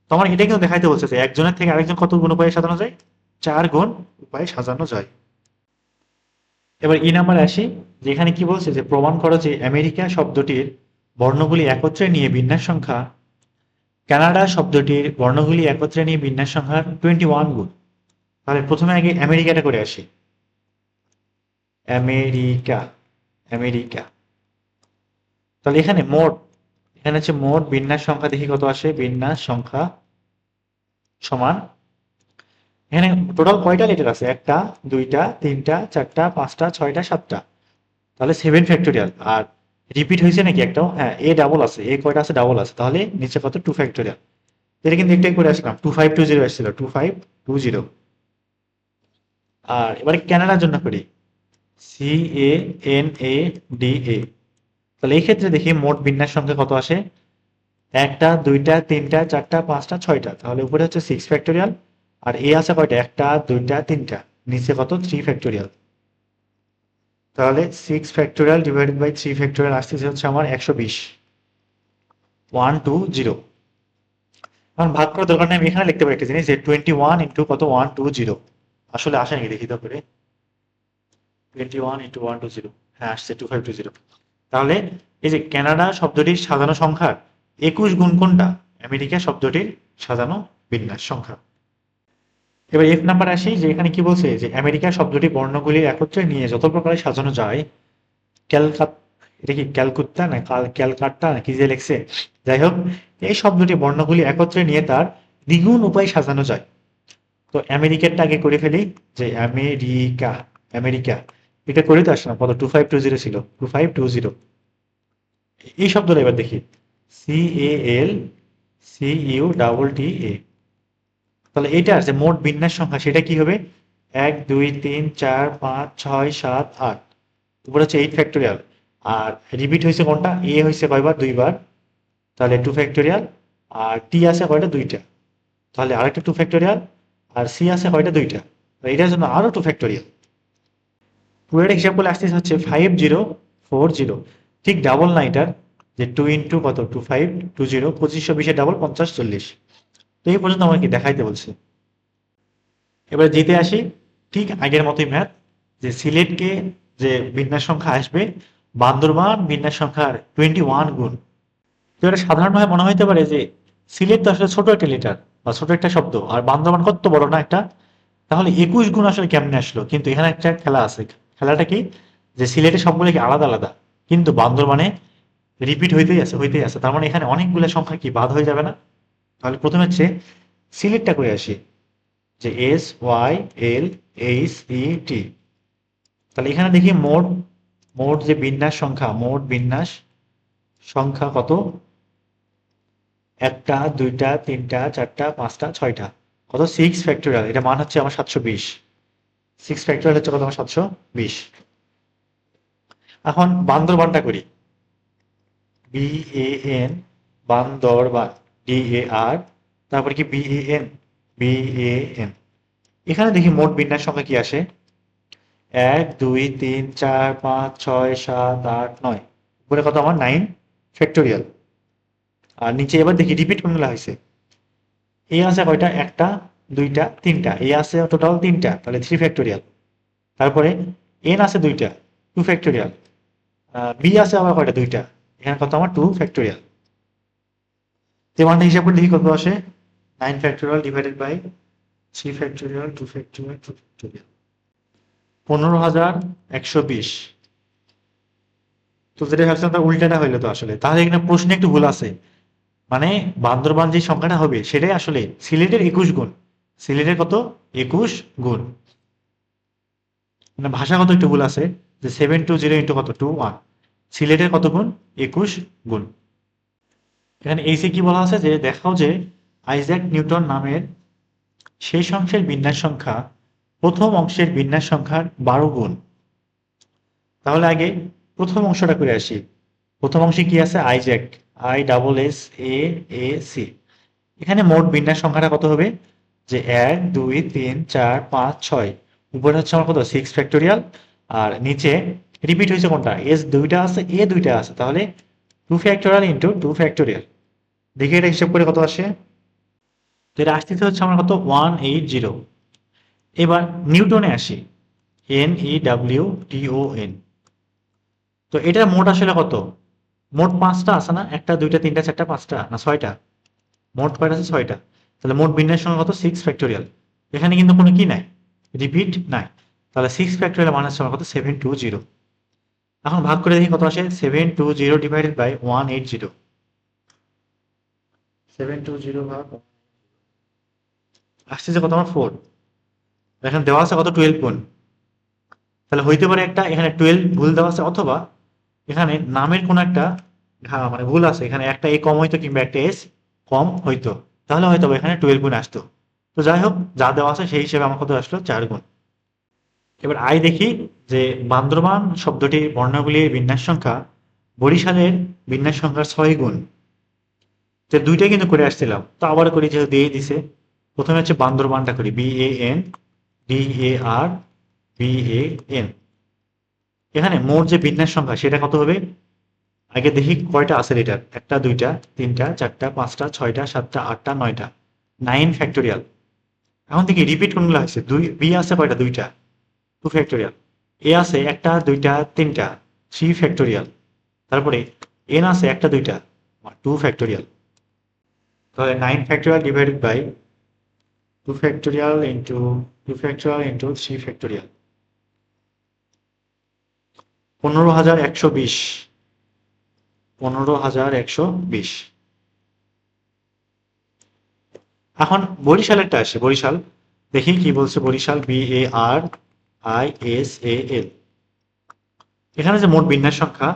তো আমার এটা কিন্তু দেখাইতে বলছে যে একজনের থেকে আরেকজন কত গুণ উপায়ে সাজানো যায়? 4 গুণ উপায়ে সাজানো যায়। এবার ই নাম্বারে আসি, যেখানে কি বলছে যে প্রমাণ করো যে আমেরিকা শব্দটির বর্ণগুলি একত্রে নিয়ে বিন্যাস সংখ্যা কানাডা শব্দটির বর্ণগুলি একত্রে নিয়ে বিন্যাস সংখ্যা 21 গুণ। তাহলে প্রথমে আগে আমেরিকাটা করে আসি। America, America. তাহলে এখানে হচ্ছে মোট বিন্যাস সংখ্যা, দেখি কত আসে। বিন্যাস সংখ্যা সমান, এখানে টোটাল কয়টা লেটার আছে? একটা, দুইটা, তিনটা, চারটা, পাঁচটা, ছয়টা, সাতটা। তাহলে 7 ফ্যাক্টোরিয়াল। আর রিপিট হয়েছে নাকি একটাও? হ্যাঁ, এ ডাবল আছে। এ কয়টা আছে? ডাবল আছে। তাহলে নিচে কত? 2 ফ্যাক্টোরিয়াল। এটা কিন্তু একটাই করে আসলাম, 2520 আসছিল, 2520। আর এবারে ক্যানাডার জন্য করি, CANADA। তাহলে এই ক্ষেত্রে দেখি মোট বিন্যাস সংখ্যা কত আসে। একটা, দুইটা, তিনটা, চারটা, পাঁচটা, ছয়টা। তাহলে উপরে হচ্ছে 6 ফ্যাক্টোরিয়াল। আর এ আছে কয়টা? একটা, দুইটা, তিনটা। নিচে কত? 3 ফ্যাক্টোরিয়াল। তাহলে 6 ফ্যাক্টোরিয়াল ডিভাইডেড বাই 3 ফ্যাক্টোরিয়াল আসতেছে হচ্ছে আমার 120, 120। এখন ভাগ করার দরকার নেই, আমি এখানে লিখতে পারি একটা জিনিস যে 21 ইন্টু কত? 120। আসলে আসে নাকি দেখি তো করে। 21 ইন্টু 120, হ্যাঁ আসছে 2520। তাহলে এই যে কানাডা শব্দটির সাজানো সংখ্যার 21 গুণ কোনটা? আমেরিকা শব্দটির সাজানো বিন্যাস সংখ্যা। এবার এফ নাম্বার আসি, যে এখানে কি বলছে যে আমেরিকা শব্দটি বর্ণগুলির একত্রে নিয়ে যত প্রকারে সাজানো যায় ক্যালকাত এটা কি ক্যালকুত্তা না ক্যালকাট্টা না কি যে লেখছে, যাই হোক, এই শব্দটি বর্ণগুলি একত্রে নিয়ে তার দ্বিগুণ উপায়ে সাজানো যায়। তো আমেরিকারটা আগে করে ফেলি, যে আমেরিকা, আমেরিকা। এটা করে তো আসলাম কত? 2520 ছিল, 2520। এই শব্দটা এবার দেখি, CALCUTTA। তাহলে এটা আছে মোট বিন্যাস সংখ্যা, সেটা কি হবে? 1 2 3 4 5 6 7 8। উপরে হচ্ছে 8 ফ্যাক্টোরিয়াল। আর রিপিট হয়েছে কোনটা? এ হয়েছে কয়বার? দুইবার। তাহলে 2 ফ্যাক্টোরিয়াল। আর টি আছে কয়টা? দুইটা। তাহলে আরেকটা 2 ফ্যাক্টোরিয়াল। আর সি আছে কয়টা? দুইটা। এটার জন্য আরো 2 ফ্যাক্টোরিয়াল। পুরোটা হিসাব করলে আসতেছে হচ্ছে 5040। ঠিক ডাবল না এটার, যে 2 ইন্টু কত? 2520, 2520 ডাবল 5040। তো এই পর্যন্ত আমাকে দেখাইতে বলছে। এবার জিতে আসি, ঠিক আগের মতোই ম্যাথ, যে সিলেটকে যে বিন্যাস সংখ্যা আসবে বান্দরবান বিন্যাস সংখ্যার 21 গুণ। তো এটা সাধারণভাবে মনে হইতে পারে যে সিলেট তো আসলে ছোট একটা লেটার বা ছোট একটা শব্দ, আর বান্দরবান কত বড় না একটা। তাহলে 21 গুণ আসলে কেমনে আসলো? কিন্তু এখানে একটা খেলা আছে। খেলাটা কি? যে সিলেটের সবগুলো কি আলাদা আলাদা, কিন্তু বান্দরবানে রিপিট হইতেই আছে। তার মানে এখানে অনেকগুলো সংখ্যা কি বাদ হয়ে যাবে না? তাহলে প্রথমে হচ্ছে সিলেটটা করে আসি, যে SYLHET। তাহলে এখানে দেখি মোট মোট যে বিন্যাস সংখ্যা, মোট বিন্যাস সংখ্যা কত? একটা, দুইটা, তিনটা, চারটা, পাঁচটা, ছয়টা। কত? 6 ফ্যাক্টোরিয়াল। এটা মান হচ্ছে আমার 720। 6 ফ্যাক্টোরিয়াল হচ্ছে কত? আমার 720। এখন বান্দরবানটা করি, BAN, বান্দরবান, DAR, তারপরে কি BAN। এখানে দেখি মোট বিন্যাস সংখ্যা কি আসে। 1 2 3 4 5 6 7 8 9। উপরে কত? আমার 9 ফ্যাক্টোরিয়াল। আর নিচে এবার দেখি রিপিট কোনগুলো হয়েছে। এ আছে কয়টা? একটা, দুইটা, তিনটা। এ আছে টোটাল তিনটা, তাহলে 3 ফ্যাক্টোরিয়াল। তারপরে এন আছে দুইটা, 2 ফ্যাক্টোরিয়াল। বি আছে আবার কয়টা? দুইটা। এখানে কত? আমার 2 ফ্যাক্টোরিয়াল। তো মানটা হিসাব করে দেখি কত আসে। 9 factorial divided by 3 factorial 2 factorial 2 factorial 15,120। তো যেটা ভাবছিলাম তার উল্টাটা হইলো তো আসলে, তাহলে এখানে প্রশ্নে একটু ভুল আছে। মানে বান্দরবান যে সংখ্যাটা হবে সেটাই আসলে সিলেটের 21 গুণ। সিলেটের কত? 21 গুণ। মানে ভাষাগত একটু ভুল আছে, যে 720 ইন্টু কত 21, সিলেটের কত গুণ? 21 গুণ। এখানে এইসে কি বলা আছে যে দেখাও যে আইজ্যাক নিউটন নামের শেষ অংশের বিন্যাস সংখ্যা প্রথম অংশের বিন্যাস সংখ্যার 12 গুণ। তাহলে আগে প্রথম অংশটা করে আসি। প্রথম অংশে কি আছে? Isaac, ISSAAC। এখানে মোট বিন্যাস সংখ্যাটা কত হবে? যে 1 2 3 4 5 6, উপরে হচ্ছে আমার কত 6 ফ্যাক্টোরিয়াল, আর নিচে রিপিট হয়েছে কোনটা? এস দুইটা আছে, এ দুইটা আছে, তাহলে 2 ফ্যাক্টোরিয়াল ইন্টু 2 ফ্যাক্টোরিয়াল। দেখি এটা হিসাব করে কত আসে। তো এটা আসতেছে হচ্ছে আমার কত 180। এবার নিউটনে আসি, NEWTON। তো এটা মোট আসলে কত? মোট 5টা আছে না? 1 2 3 4 5টা না 6টা? মোট কয়টা আছে? 6টা। তাহলে মোট বিন্যাস সংখ্যা কত? 6 ফ্যাক্টোরিয়াল। এখানে কিন্তু কোনো কি নাই, রিপিট নাই। তাহলে 6 ফ্যাক্টোরিয়াল মানে হচ্ছে আমার কত? 720। এখন ভাগ করে দেখি কত আসে। 720 ডিভাইডেড বাই 180। 720 ভাগ আসছে যে কত? আমার 4। এখানে দেওয়া আছে কত? 12 গুণ। তাহলে হইতে পারে একটা এখানে 12 ভুল দেওয়া আছে, অথবা এখানে নামের কোন একটা মানে ভুল আছে, এখানে একটা এ কম হইতো কিংবা একটা এস কম হইতো, তাহলে হয়তো এখানে 12 গুণ আসতো। তো যাই হোক, যা দেওয়া আছে সেই হিসেবে আমার কত আসলো? 4 গুণ। এবার আই দেখি যে বান্দরবান শব্দটির বর্ণগুলির বিন্যাস সংখ্যা বরিশালের বিন্যাস সংখ্যার 6 গুণ। তো দুইটাই কিন্তু করে আসছিলাম, তো আবার করি যেহেতু দিয়ে দিছে। প্রথমে হচ্ছে বান্দরবানটা করি, BANDARBAN। এখানে মোট যে বিন্যাস সংখ্যা সেটা কত হবে? আগে দেখি কয়টা আছে লিটার। 1 2 3 4 5 6 7 8 9টা, 9 ফ্যাক্টোরিয়াল। এখন দেখি রিপিট কোনগুলো হয়েছে। বি আছে কয়টা? 2টা, 2 ফ্যাক্টোরিয়াল। এ আছে 1 2 3টা, 3 ফ্যাক্টোরিয়াল। তারপরে এন আছে 1 2টা, 2 ফ্যাক্টোরিয়াল। তাহলে 9 factorial divided by 2 factorial into 2 factorial into 3 factorial, 15,120। 15,120। এখন বরিশালেরটা আসে। বরিশাল দেখি কি বলছে। বরিশাল BARISAL। এখানে যে মোট বিন্যাস সংখ্যা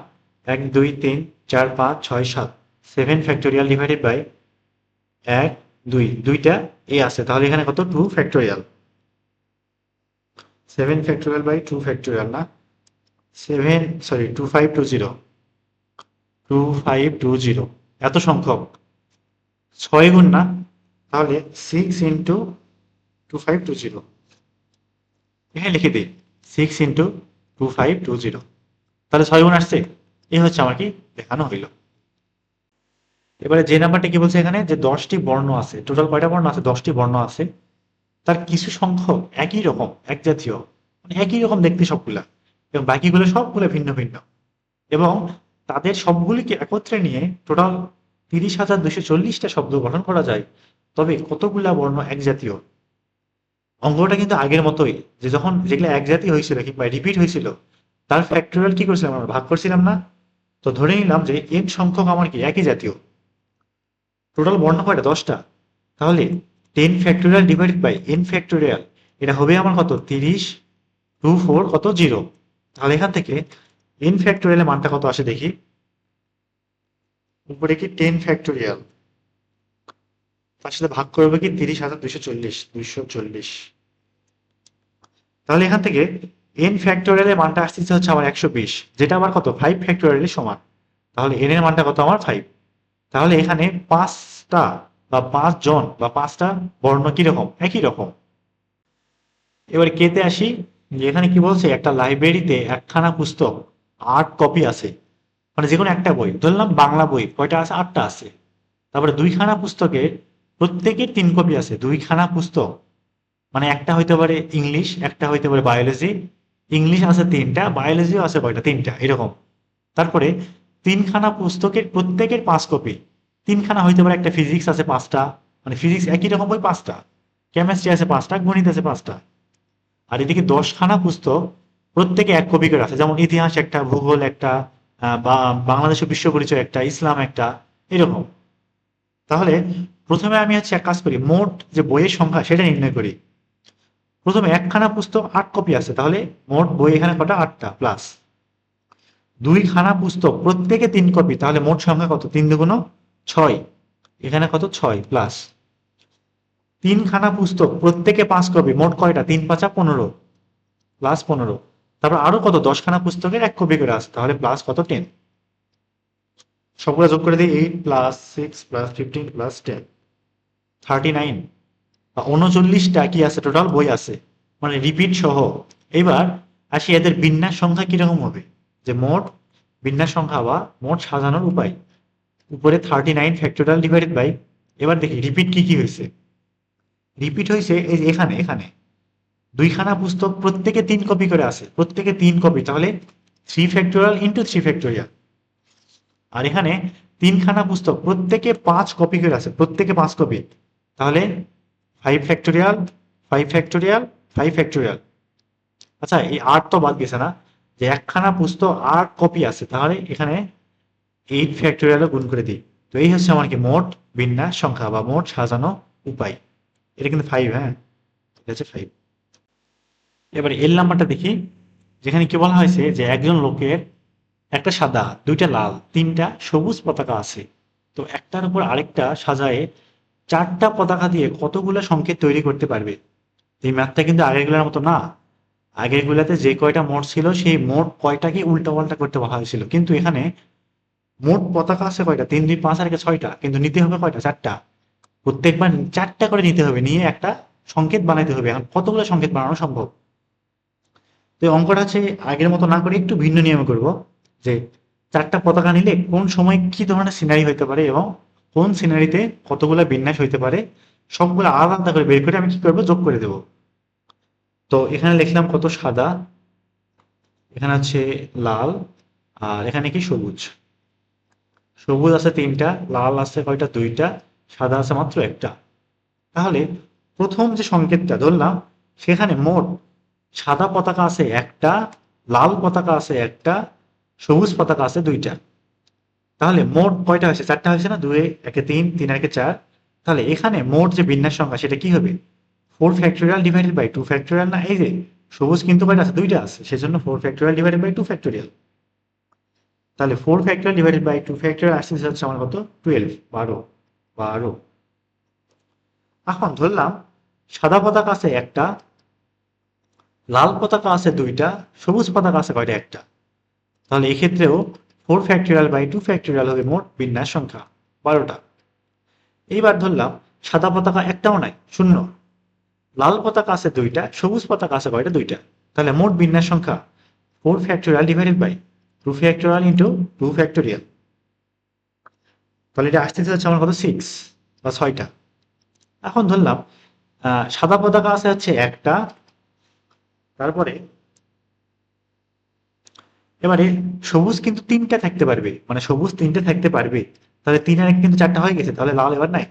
1 2 3 4 5 6 7, 7 ফ্যাক্টোরিয়াল ডিভাইডেড বাই 1 2, দুইটা এ আছে, তাহলে এখানে কত? 2 ফ্যাক্টোরিয়াল। 7 ফ্যাক্টোরিয়াল বাই 2 ফ্যাক্টোরিয়াল না, 7 সরি 2520, 2520 এত সংখ্যক 6 গুণ না, তাহলে 6 ইন্টু 2520। এখানে লিখে দিই 6 ইন্টু 2520, তাহলে 6 গুণ আসছে। এই হচ্ছে আমার কি দেখানো হইল। এবারে যে নাম্বারটা কি বলছে এখানে, যে 10টি বর্ণ আছে। টোটাল কয়টা বর্ণ আছে? 10টি বর্ণ আছে। তার কিছু সংখ্যক একই রকম, এক জাতীয়, মানে একই রকম দেখতে সবগুলা, এবং বাকিগুলো সবগুলো ভিন্ন ভিন্ন, এবং তাদের সবগুলিকে একত্রে নিয়ে টোটাল 30,240টা শব্দ গঠন করা যায়। তবে কতগুলা বর্ণ এক জাতীয়? অঙ্কটা কিন্তু আগের মতোই, যে যখন যেগুলো এক জাতীয় হয়েছিল কিংবা রিপিট হয়েছিল তার ফ্যাক্টোরিয়াল কি করছিলাম আমরা? ভাগ করছিলাম না? তো ধরে নিলাম যে এন সংখ্যক আমার কি একই জাতীয়। টোটাল বর্ণ কয়টা? 10টা। তাহলে 10 factorial divided by n factorial, এটা হবে আমার কত? 30 2 4 কত 0। তাহলে এখান থেকে n ফ্যাক্টোরিয়ালের মানটা কত আসে দেখি। উপরে কি 10 ফ্যাক্টোরিয়াল, তার সাথে ভাগ করবে কি 30,240, 240। তাহলে এখান থেকে n ফ্যাক্টোরিয়ালের মানটা আসতেছে হচ্ছে আমার 120, যেটা আমার কত? 5 ফ্যাক্টোরিয়ালের সমান। তাহলে n এর মানটা কত? আমার 5। তাহলে এখানে 5টা বা 5 জন বা 5টা বর্ণ কিরকম? একই রকম। এবার কেতে আসি, যে এখানে কি বলছে, একটা লাইব্রেরিতে একখানা পুস্তক 8 কপি আছে। মানে যে কোনো একটা বই, ধরলাম বাংলা বই কয়টা আছে? 8টা আছে। তারপরে 2খানা পুস্তকে প্রত্যেকের 3 কপি আছে। 2খানা পুস্তক মানে একটা হইতে পারে ইংলিশ, একটা হইতে পারে বায়োলজি। ইংলিশ আছে 3টা, বায়োলজিও আছে কয়টা? 3টা, এরকম। তারপরে 3খানা পুস্তকের প্রত্যেকের 5 কপি। 3খানা হইতে পারে, একটা ফিজিক্স আছে 5টা, মানে ফিজিক্স একই রকম বই 5টা, কেমিস্ট্রি আছে 5টা, গণিত আছে 5টা। আর এদিকে 10খানা পুস্তক, প্রত্যেকে এক কপি করে আছে, যেমন ইতিহাস একটা, ভূগোল একটা, বা বাংলাদেশ ও বিশ্ব পরিচয় একটা, ইসলাম একটা, এরকম। তাহলে প্রথমে আমি হচ্ছে এক কাজ করি, মোট যে বইয়ের সংখ্যা সেটা নির্ণয় করি। প্রথমে একখানা পুস্তক 8 কপি আছে, তাহলে মোট বই এখানে কটা? 8টা, প্লাস 2খানা পুস্তক প্রত্যেকে 3 কপি, তাহলে মোট সংখ্যা কত? 3 × 2 = 6, এখানে কত? 6, প্লাস 3খানা পুস্তক প্রত্যেকে 5 কপি, মোট কয়টা? 3 × 5 = 15, প্লাস 15। তারপর আরো কত? 10খানা পুস্তকের 1 কপি করে আছে, তাহলে প্লাস কত? 10। সবগুলো যোগ করে দিই, 8 + 6 + 15 + 10, 39 বা 39টা কি আছে টোটাল বই আছে, মানে রিপিট সহ। এবার আসি এদের বিন্যাস সংখ্যা কিরকম হবে, যে মোট বিন্যাস সংখ্যা বা মোট সাজানোর উপায়। উপরে 39 ফ্যাক্টোরিয়াল ডিভাইডেড বাই, এবার দেখি রিপিট কি কি হয়েছে। রিপিট হয়েছে এই যে এখানে এখানে 2খানা পুস্তক প্রত্যেকে 3 কপি করে আছে, প্রত্যেকে 3 কপি, তাহলে 3 ফ্যাক্টোরিয়াল ইন্টু 3 ফ্যাক্টোরিয়াল। আর এখানে 3খানা পুস্তক প্রত্যেকে 5 কপি করে আছে, প্রত্যেকে 5 কপি, তাহলে 5 ফ্যাক্টোরিয়াল, 5 ফ্যাক্টোরিয়াল, 5 ফ্যাক্টোরিয়াল। আচ্ছা, এই 8 তো বাদ গেছে না, যে একখানা পুস্তক 8 কপি আছে, তাহলে এখানে 8 ফ্যাক্টোরিয়ালও গুণ করে দিই। তো এই হচ্ছে আমার কি মোট বিন্যাস সংখ্যা বা মোট সাজানো উপায়। এটা কিন্তু 5, হ্যাঁ, এটা হচ্ছে 5। এবারে এল নাম্বারটা দেখি, যেখানে কি বলা হয়েছে যে একজন লোকের একটা সাদা, 2টা লাল, 3টা সবুজ পতাকা আছে। তো একটার উপর আরেকটা সাজায়ে 4টা পতাকা দিয়ে কতগুলো সংকেত তৈরি করতে পারবে? এই ম্যাথটা কিন্তু আগের গুলার মতো না। আগের গুলাতে যে কয়টা মোট ছিল সেই মোট কয়টাকে উল্টা পাল্টা করতে বলা হয়েছিল, কিন্তু এখানে মোট পতাকা আছে কয়টা? 3, 2, 5 আর 6টা, কিন্তু নিতে হবে কয়টা? 4টা। প্রত্যেকবার 4টা করে নিতে হবে, নিয়ে একটা সংকেত বানাইতে হবে। এখন কতগুলো সংকেত বানানো সম্ভব? তো এই অঙ্কটা হচ্ছে আগের মতো না করে একটু ভিন্ন নিয়মে করব, যে 4টা পতাকা নিলে কোন সময় কি ধরনের সিনারি হইতে পারে এবং কোন সিনারিতে কতগুলো বিন্যাস হইতে পারে, সবগুলো আলাদা আলাদা করে বের করে আমি কি করব? যোগ করে দেব। তো এখানে লিখলাম কত? সাদা, এখানে হচ্ছে লাল, আর এখানে কি? সবুজ। সবুজ আছে 3টা, লাল আছে কয়টা? 2টা, সাদা আছে মাত্র একটা। তাহলে প্রথম যে সংকেতটা ধরলাম, সেখানে মোট সাদা পতাকা আছে একটা, লাল পতাকা আছে একটা, সবুজ পতাকা আছে 2টা। তাহলে মোট কয়টা হয়েছে? 4টা হয়েছে না? 2 একে 3, 3 একে 4। তাহলে এখানে মোট যে বিন্যাস সংখ্যা সেটা কি হবে? 4 ফ্যাক্টোরিয়াল ডিভাইডেড বাই 2 ফ্যাক্টোরিয়াল না? এই যে সবুজ কিন্তু কয়টা আছে? 2টা আছে, সেজন্য 4 ফ্যাক্টোরিয়াল ডিভাইডেড বাই 2 ফ্যাক্টোরিয়াল। তাহলে 4 ফ্যাক্টোরিয়াল ডিভাইডেড বাই 2 ফ্যাক্টোরিয়াল আসছে হচ্ছে আমার কত? 12, 12। এখন ধরলাম সাদা পতাকা আছে একটা, লাল পতাকা আছে 2টা, সবুজ পতাকা আছে কয়টা? একটা। তাহলে এক্ষেত্রেও 4 ফ্যাক্টোরিয়াল বাই 2 ফ্যাক্টোরিয়াল হবে মোট বিন্যাস সংখ্যা 12টা। এইবার ধরলাম সাদা পতাকা একটাও নাই, শূন্য। লাল পতাকা আছে 2টা, সবুজ পতাকা আছে কয়টা? 2টা। তাহলে মোট বিন্যাস সংখ্যা 4 factorial divided by 2 factorial into 2 factorial. তাহলে এটা আসতেছে হচ্ছে আমার কত? 6 বা 6টা। এখন ধরলাম সাদা পতাকা আছে হচ্ছে একটা, তারপরে এবারে সবুজ কিন্তু 3টা থাকতে পারবে, মানে সবুজ 3টে থাকতে পারবে। তাহলে 3 আর 1 কিন্তু 4টা হয়ে গেছে, তাহলে লাল এবার নাই,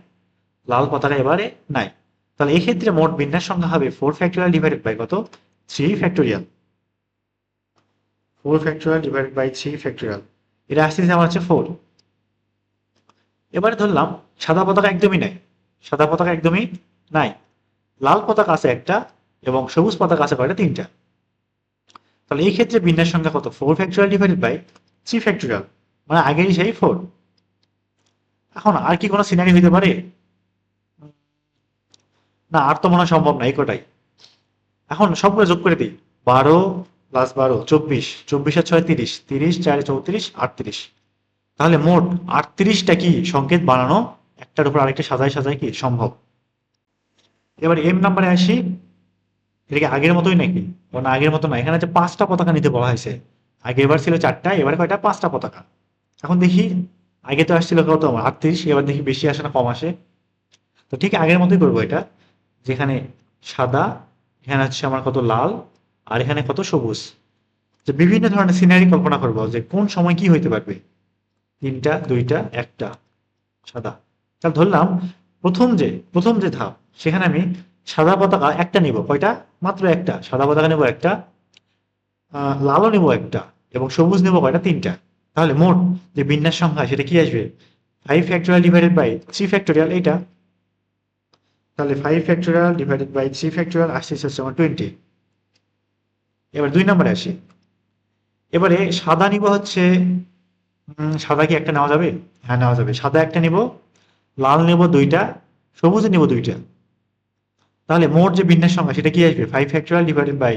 লাল পতাকা এবারে নাই। তাহলে এক্ষেত্রে মোট বিন্যাস সংখ্যা হবে 4 ফ্যাক্টোরিয়াল ডিভাইডেড বাই কত? 3 factorial. 4 factorial divided by 3 factorial, এটা আসতেছে আমার হচ্ছে 4। এবারে ধরলাম সাদা পতাকা একদমই নাই, সাদা পতাকা একদমই নাই, লাল পতাকা আছে একটা এবং সবুজ পতাকা আছে কয়টা? 3টা। তাহলে এই ক্ষেত্রে বিন্যাস সংখ্যা কত? 4 ফ্যাক্টোরিয়াল ডিভাইডেড বাই 3 ফ্যাক্টোরিয়াল, মানে আগেরই সেই 4। এখন আর কি কোনো সিনারি হইতে পারে? না, আর তো মনে হয় সম্ভব না, এই কটাই। এখন সবগুলো যোগ করে দিই, 12 প্লাস 12 24, 24 আর 6 30, 30 4 34, 38। তাহলে মোট 38টা কি সংকেত বানানো একটার উপর আরেকটা সাজায় সাজায় কি সম্ভব। এবার এম নাম্বারে আসি, এটা কি আগের মতোই নাকি? না, আগের মতো না, এখানে যে 5টা পতাকা নিতে বলা হয়েছে। আগে এবার ছিল 4টা, এবার কয়টা? 5টা পতাকা। এখন দেখি, আগে তো আসছিল কত আমার? 38, এবার দেখি বেশি আসে না কম আসে। তো ঠিক আগের মতোই করবো এটা, যেখানে সাদা, এখানে হচ্ছে আমার কত? লাল, আর এখানে কত? সবুজ। যে বিভিন্ন ধরনের সিনারি কল্পনা করবো যে কোন সময় কি হইতে পারবে। 3টা, 2টা, একটা, সাদা। তাহলে ধরলাম প্রথম যে ধাপ, সেখানে আমি সাদা পতাকা একটা নিব। কয়টা? মাত্র একটা। সাদা পতাকা নেব একটা, লালও নেব একটা, এবং সবুজ নেব কয়টা? তিনটা। তাহলে মোট যে বিন্যাস সংখ্যা সেটা কি আসবে? 5 ফ্যাক্টোরিয়াল ডিভাইডেড বাই 3 ফ্যাক্টোরিয়াল, এটা। তাহলে 5 ফ্যাক্টোরিয়াল ডিভাইডেড বাই 3 ফ্যাক্টোরিয়াল আসছে হচ্ছে আমার 20। এবার 2 নম্বরে আসি। এবারে সাদা নিব হচ্ছে, সাদা কি একটা নেওয়া যাবে? হ্যাঁ, নেওয়া যাবে। সাদা একটা নিব, লাল নেব দুইটা, সবুজ নেব দুইটা। তাহলে মোট যে বিন্যাস সংখ্যা সেটা কি আসবে? 5 factorial divided by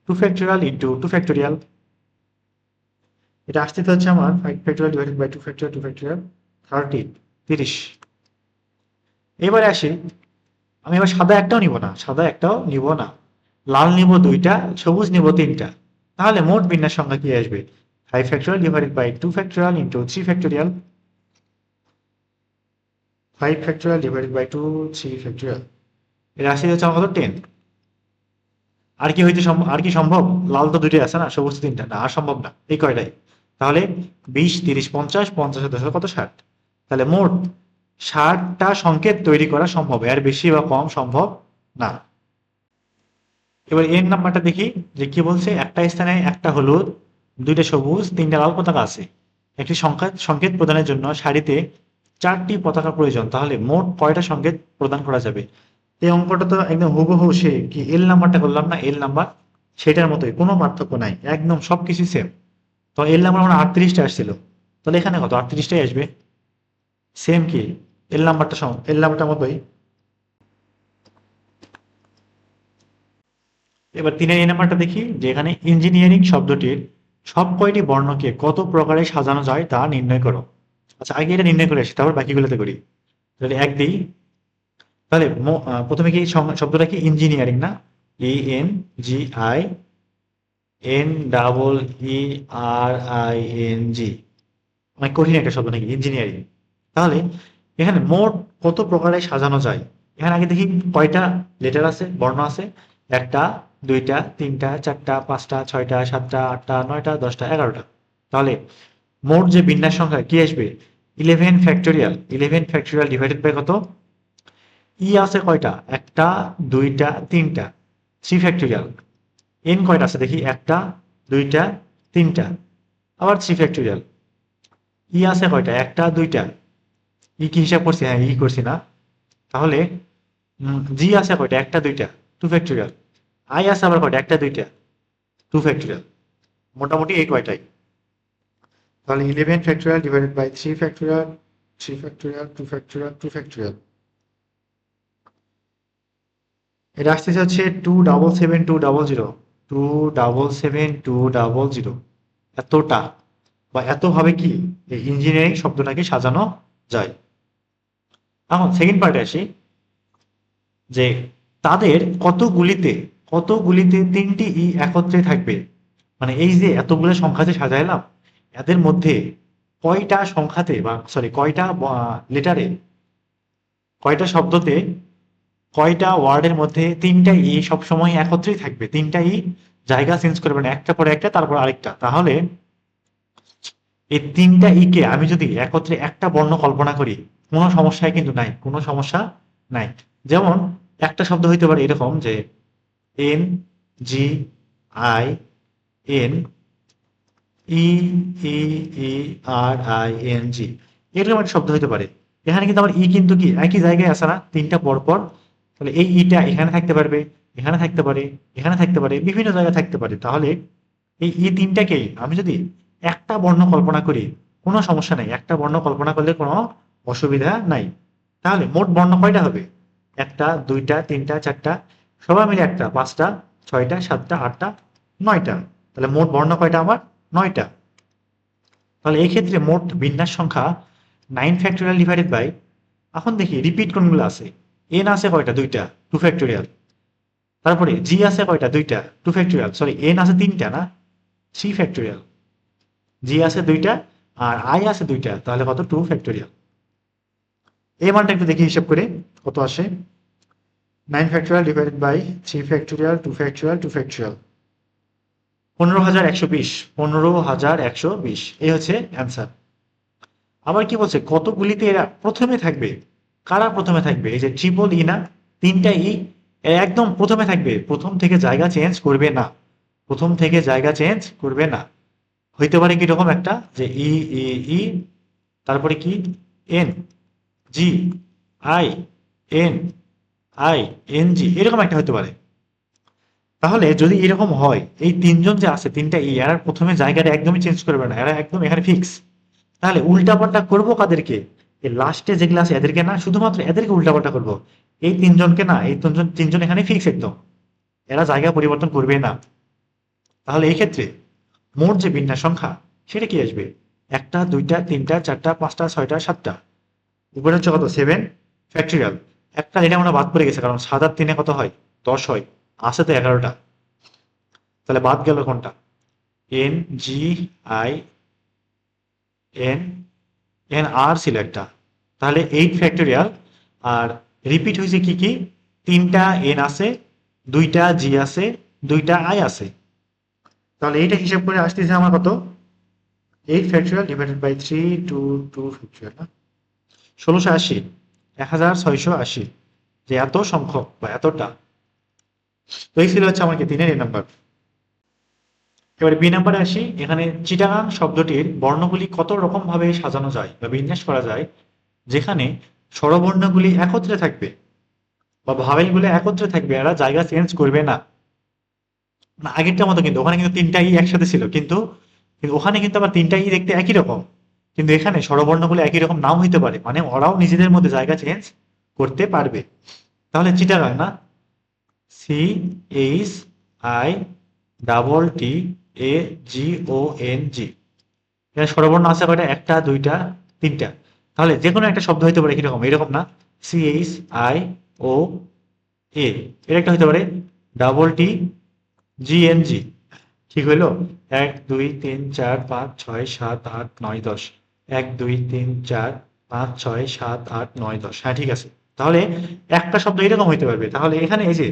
2 factorial into 2 factorial. এটা আসতে হচ্ছে আমার 5 factorial divided by 2 factorial 2 factorial 30। এবারে আসি, আমি এবার সাদা একটাও নিব না, লাল নিব দুইটা, সবুজ নিব তিনটা। তাহলে মোট বিন্যাস সংখ্যা কি আসবে? 5 factorial divided by 2 factorial into 3 factorial. 5 factorial divided by 2 3 factorial, এটা আসছে হচ্ছে আমার কত? 10। আর কি সম্ভব? লাল তো দুইটাই আছে না, সবুজ তিনটা না, আর সম্ভব না, এই কয়টাই। তাহলে 20 30 50, 50 আর 10 কত? 60। তাহলে মোট 60টা সংকেত তৈরি করা সম্ভব, এর বেশি বা কম সম্ভব না। এবার এর নাম্বারটা দেখি যে কি বলছে। একটা স্থানে একটা হলুদ, দুইটা সবুজ, তিনটা লাল পতাকা আছে। একটি সংকেত প্রদানের জন্য সারিতে 4টি পতাকা প্রয়োজন। তাহলে মোট কয়টা সংকেত প্রদান করা যাবে? এই অঙ্কটা তো একদম হুবহু সে কি এল নাম্বারটা করলাম না, এল নাম্বার সেটার মতোই, কোনো পার্থক্য নাই, একদম সবকিছু সেম। তো এল নাম্বার আমার 38টা আসছিল, তাহলে এখানে কত? 38টাই আসবে। সেম কি এল নাম্বারটার মতোই। এবার 3-এর এই নাম্বারটা দেখি যে এখানে ইঞ্জিনিয়ারিং শব্দটির সব কয়টি বর্ণকে কত প্রকারে সাজানো যায় তা নির্ণয় করো। আচ্ছা, আগে এটা নির্ণয় করে আসি, তারপর বাকিগুলোতে করি। তাহলে এক দিই। তাহলে প্রথমে কি শব্দটা কি? ইঞ্জিনিয়ারিং না? ENGI NEERING, অনেক কঠিন একটা শব্দ নাকি ইঞ্জিনিয়ারিং। তাহলে এখানে মোট কত প্রকারে সাজানো যায়? এখানে আগে দেখি কয়টা লেটার আছে, বর্ণ আছে। একটা, দুইটা, তিনটা, চারটা, পাঁচটা, ছয়টা, সাতটা, আটটা, নয়টা, 10টা, 11টা। তাহলে মোট যে বিন্যাস সংখ্যা কি আসবে? 11 ফ্যাক্টোরিয়াল। 11 ফ্যাক্টোরিয়াল ডিভাইডেড বাই কত? আছে কয়টা? একটা, দুইটা, তিনটা, 3 ফ্যাক্টোরিয়াল। এন কয়টা আছে দেখি? একটা, দুইটা, তিনটা, আবার 3 ফ্যাক্টোরিয়াল। আছে কয়টা? একটা, দুইটা। কি হিসাব করছি? হ্যাঁ, করছি না। তাহলে জি আছে কয়টা? একটা, দুইটা, 2 ফ্যাক্টোরিয়াল। আই আছে আবার কয়টা? একটা, দুইটা, 2 ফ্যাক্টোরিয়াল। মোটামুটি এই কয়টাই। তাহলে 11 factorial divided by 3 factorial, 3 factorial, 2 factorial, 2 factorial. এটা আসতেছে হচ্ছে 277 200, 277 200। এতটা বা এতভাবে কি এই ইঞ্জিনিয়ারিং শব্দটাকে সাজানো যায়। এখন সেকেন্ড পার্টে আসি যে তাদের কতগুলিতে 3টি একত্রে থাকবে। মানে এই যে এতগুলো সংখ্যা যে সাজাইলাম, এদের মধ্যে কয়টা সংখ্যাতে বা সরি কয়টা লেটারে, কয়টা শব্দতে, কয়টা ওয়ার্ডের মধ্যে 3টা সবসময় একত্রেই থাকবে। 3টা জায়গা চেঞ্জ করবে না, একটা পরে একটা, তারপর আরেকটা। তাহলে এই 3টা কে আমি যদি একত্রে একটা বর্ণ কল্পনা করি, কোনো সমস্যাই কিন্তু নাই, কোনো সমস্যা নাই। যেমন একটা শব্দ হইতে পারে এরকম যে NGIN EERING, এরকম একটা শব্দ হইতে পারে। এখানে কিন্তু আমার কিন্তু কি একই জায়গায় আছে না, 3টা পর পর। তাহলে এই টা এখানে থাকতে পারবে, এখানে থাকতে পারে, এখানে থাকতে পারে, বিভিন্ন জায়গায় থাকতে পারে। তাহলে এই 3টাকেই আমি যদি একটা বর্ণ কল্পনা করি, কোনো সমস্যা নেই, একটা বর্ণ কল্পনা করলে কোনো অসুবিধা নাই। তাহলে মোট বর্ণ কয়টা হবে? একটা, দুইটা, তিনটা, চারটা, সবাই মিলে একটা, 5টা, 6টা, 7টা, 8টা, 9টা। তাহলে মোট বর্ণ কয়টা আমার? 9টা। তাহলে এই ক্ষেত্রে মোট বিন্যাস সংখ্যা 9 ফ্যাক্টোরিয়াল ডিভাইডেড বাই, এখন দেখি রিপিট কোনগুলো আছে। এন আছে কয়টা? দুইটা, 2 ফ্যাক্টোরিয়াল। তারপরে জি আছে কয়টা? দুইটা, 2 ফ্যাক্টোরিয়াল। সরি, এন আছে তিনটা না, 3 ফ্যাক্টোরিয়াল। জি আছে দুইটা, আর আই আছে দুইটা, তাহলে কত? 2 ফ্যাক্টোরিয়াল। এই মানটা একটু দেখি হিসাব করে কত আসে। 9 factorial divided by 3 factorial 2 factorial 2 factorial, 15,120। 15,120, এই হচ্ছে অ্যান্সার। আবার কি বলছে? কতগুলিতে এরা প্রথমে থাকবে। কারা প্রথমে থাকবে? এই যে ট্রিপল ই না, তিনটা ই একদম প্রথমে থাকবে, প্রথম থেকে জায়গা চেঞ্জ করবে না, প্রথম থেকে জায়গা চেঞ্জ করবে না। হইতে পারে কি রকম একটা, যে ই ই ই, তারপরে কি N G I N I N G, এরকম একটা হতে পারে। তাহলে যদি এরকম হয়, এই তিনজন যে আছে তিনটা ই, এরা প্রথমে জায়গাটা একদমই চেঞ্জ করবে না, এরা একদম এখানে ফিক্স। তাহলে উল্টাপাল্টা করবো কাদেরকে? এই লাস্টে যেগুলো আছে এদেরকে না, শুধুমাত্র এদেরকে উল্টাপাল্টা করবো। এই তিনজনকে না, এই তিনজন তিনজন এখানে ফিক্স একদম, এরা জায়গা পরিবর্তন করবে না। তাহলে এই ক্ষেত্রে মোট যে বিন্যাস সংখ্যা সেটা কি আসবে? একটা, দুইটা, তিনটা, চারটা, পাঁচটা, ছয়টা, সাতটা। উপরে হচ্ছে কত? 7 ফ্যাক্টরিয়াল। একটা এটা আমরা বাদ পড়ে গেছে, কারণ 7 আর 3 কত হয়? 10 হয়। আছে তো 11টা। তাহলে বাদ গেল কোনটা? N G I N N R ছিল একটা। তাহলে 8 ফ্যাক্টরিয়াল। আর রিপিট হয়েছে কি কি? তিনটা এন আছে, দুইটা জি আছে, দুইটা আই আছে। তাহলে এইটা হিসাব করে আসতেছে আমার কত? 8 factorial divided by 3 two 2 factorial না, 1680, 1680, যে এত সংখ্যক বা এতটা। তো এই ছিল হচ্ছে আমাকে তিনের এ নাম্বার। এবারে বি নাম্বারে আসি। এখানে চিটাগাং শব্দটির বর্ণগুলি কত রকম ভাবে সাজানো যায় বা বিন্যাস করা যায়, যেখানে স্বরবর্ণগুলি একত্রে থাকবে বা ভাওয়েলগুলো একত্রে থাকবে, এরা জায়গা চেঞ্জ করবে না। না, আগেরটার মতো কিন্তু ওখানে কিন্তু তিনটা ই একসাথে ছিল, কিন্তু কিন্তু ওখানে কিন্তু আবার তিনটা ই দেখতে একই রকম, কিন্তু এখানে স্বরবর্ণগুলো একই রকম নাও হইতে পারে, মানে ওরাও নিজেদের মধ্যে জায়গা চেঞ্জ করতে পারবে। তাহলে চিটাগাং না, C H I double T A G O N G, এখানে স্বরবর্ণ আছে কয়টা? একটা, দুইটা, তিনটা। তাহলে যে কোনো একটা শব্দ হইতে পারে কিরকম, এরকম না, সি এইচ আই ও এ, এর একটা হইতে পারে double T G N G. ঠিক হইলো? 1 2 3 4 5 6 7 8 9 10, 1 2 3 4 5 6 7 8 9 10। হ্যাঁ ঠিক আছে। তাহলে একটা শব্দ এরকম হইতে পারবে। তাহলে এখানে এই যে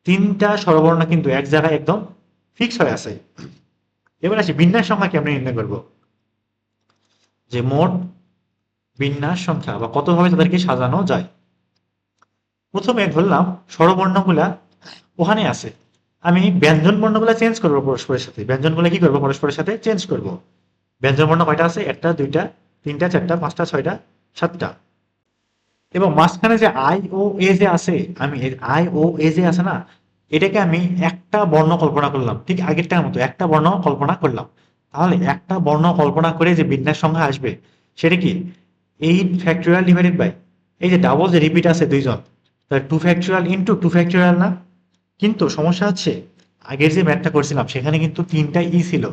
তিনটা স্বরবর্ণ কিন্তু এক জায়গায় একদম ফিক্স হয়ে আছে। এবার আসি বিন্যাস সংখ্যা কেমনে নির্ণয় করব, যে মোট বিন্যাস সংখ্যা বা কতভাবে তাদেরকে সাজানো যায়। প্রথমে ধরলাম স্বরবর্ণগুলা ওখানে আছে, আমি ব্যঞ্জন বর্ণগুলা চেঞ্জ করবো পরস্পরের সাথে। ব্যঞ্জনগুলা কি করবো? পরস্পরের সাথে চেঞ্জ করব। ব্যঞ্জন বর্ণ কয়টা আছে? একটা, দুইটা, তিনটা, চারটা, পাঁচটা, ছয়টা, সাতটা। এবং মাঝখানে যে আই ও এ যে আছে, আমি আই ও এ যে আছে না, এটাকে আমি একটা বর্ণ কল্পনা করলাম, ঠিক আগেরটার মতো একটা বর্ণ কল্পনা করলাম। তাহলে একটা বর্ণ কল্পনা করে যে বিন্যাস সংখ্যা আসবে সেটা কি? 8 ফ্যাক্টরিয়াল ডিভাইডেড বাই, এই যে ডাবল যে রিপিট আছে দুইজন, তাহলে 2 ফ্যাক্টরিয়াল ইন্টু 2 ফ্যাক্টরিয়াল না। কিন্তু সমস্যা হচ্ছে, আগের যে ম্যাথটা করছিলাম সেখানে কিন্তু তিনটা ই ছিল,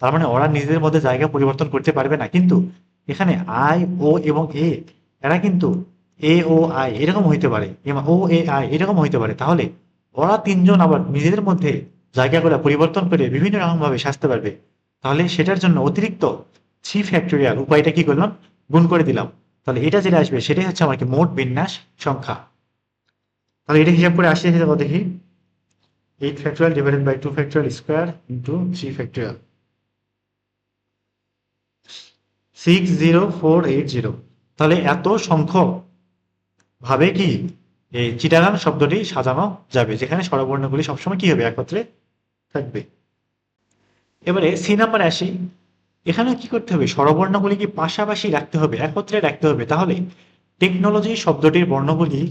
তার মানে ওরা নিজেদের মধ্যে জায়গা পরিবর্তন করতে পারবে না। কিন্তু এখানে আই ও এবং এ, এরা কিন্তু এ ও আই এরকম হইতে পারে, ও এ আই এরকম হইতে পারে। তাহলে ওরা তিনজন আবার নিজেদের মধ্যে জায়গাগুলো পরিবর্তন করে বিভিন্ন রকম ভাবে সাজতে পারবে। তাহলে সেটার জন্য অতিরিক্ত 3 ফ্যাক্টরিয়াল উপায়টা কি করলাম? গুণ করে দিলাম। তাহলে এটা যেটা আসবে সেটাই হচ্ছে আমার কি মোট বিন্যাস সংখ্যা। তাহলে এটা হিসাব করে আসে দেখো দেখি, 8 factorial divided by 2 factorial square into 3 factorial, 60480। তাহলে এত সংখ্যক ভাবে কি এই চিটাগাং শব্দটি সাজানো যাবে, যেখানে স্বরবর্ণগুলি সবসময় কি হবে? একত্রে থাকবে। এবারে সি নাম্বার আসি। এখানে কি করতে হবে? স্বরবর্ণগুলি কি পাশাপাশি রাখতে হবে, একত্রে রাখতে হবে। তাহলে টেকনোলজি শব্দটির বর্ণগুলি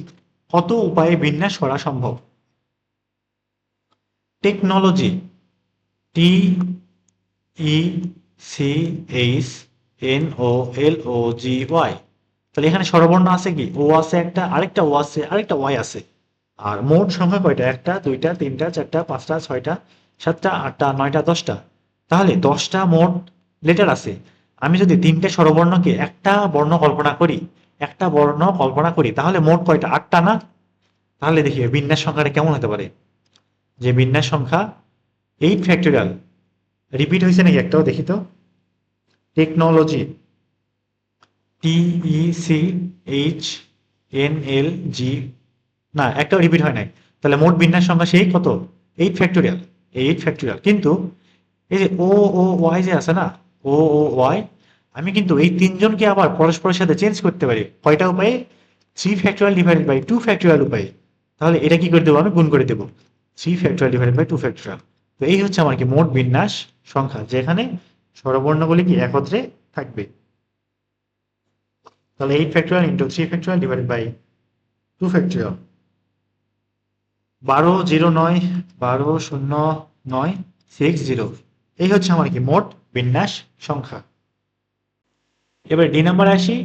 কত উপায়ে বিন্যাস করা সম্ভব? Technology, T E C H N O L O G Y. তাহলে এখানে স্বরবর্ণ আছে কি? ও আছে একটা, আরেকটা ও আছে, আরেকটা ওয়াই আছে। আর মোট সংখ্যা কয়টা? একটা, দুইটা, তিনটা, চারটা, পাঁচটা, ছয়টা, সাতটা, আটটা, নয়টা, 10টা। তাহলে 10টা মোট লেটার আছে। আমি যদি তিনটে স্বরবর্ণকে একটা বর্ণ কল্পনা করি, একটা বর্ণ কল্পনা করি, তাহলে মোট কয়টা? 8টা না? তাহলে দেখি বিন্যাস সংখ্যাটা কেমন হতে পারে। যে বিন্যাস সংখ্যা 8 ফ্যাক্টরিয়াল, রিপিট হয়েছে নাকি একটাও দেখি তো। Technology, T E C H N L G, না একটাও রিপিট হয় নাই। তাহলে মোট বিন্যাস সংখ্যা সেই কত? 8 ফ্যাক্টরিয়াল, 8 ফ্যাক্টরিয়াল। কিন্তু এই যে ও ও ওয়াই যে আছে না, ও ও ওয়াই, আমি কিন্তু এই তিনজনকে আবার পরস্পরের সাথে চেঞ্জ করতে পারি। কয়টা উপায়ে? 3 ফ্যাক্টোরিয়াল ডিভাইডেড বাই 2 ফ্যাক্টোরিয়াল উপায়ে, তাহলে এটা কি করে দেবো, আমি গুণ করে দেবো 3 ফ্যাক্টোরিয়াল ডিভাইডেড বাই 2 ফ্যাক্টোরিয়াল। তো এই হচ্ছে আমার কি মোট বিন্যাস সংখ্যা, যেখানে স্বরবর্ণগুলি কি একত্রে থাকবে। তাহলে 8 factorial into 3 factorial divided by 2 factorial, 1209 এই হচ্ছে আমার কি মোট বিন্যাস সংখ্যা। এবার ডি নাম্বার আসি।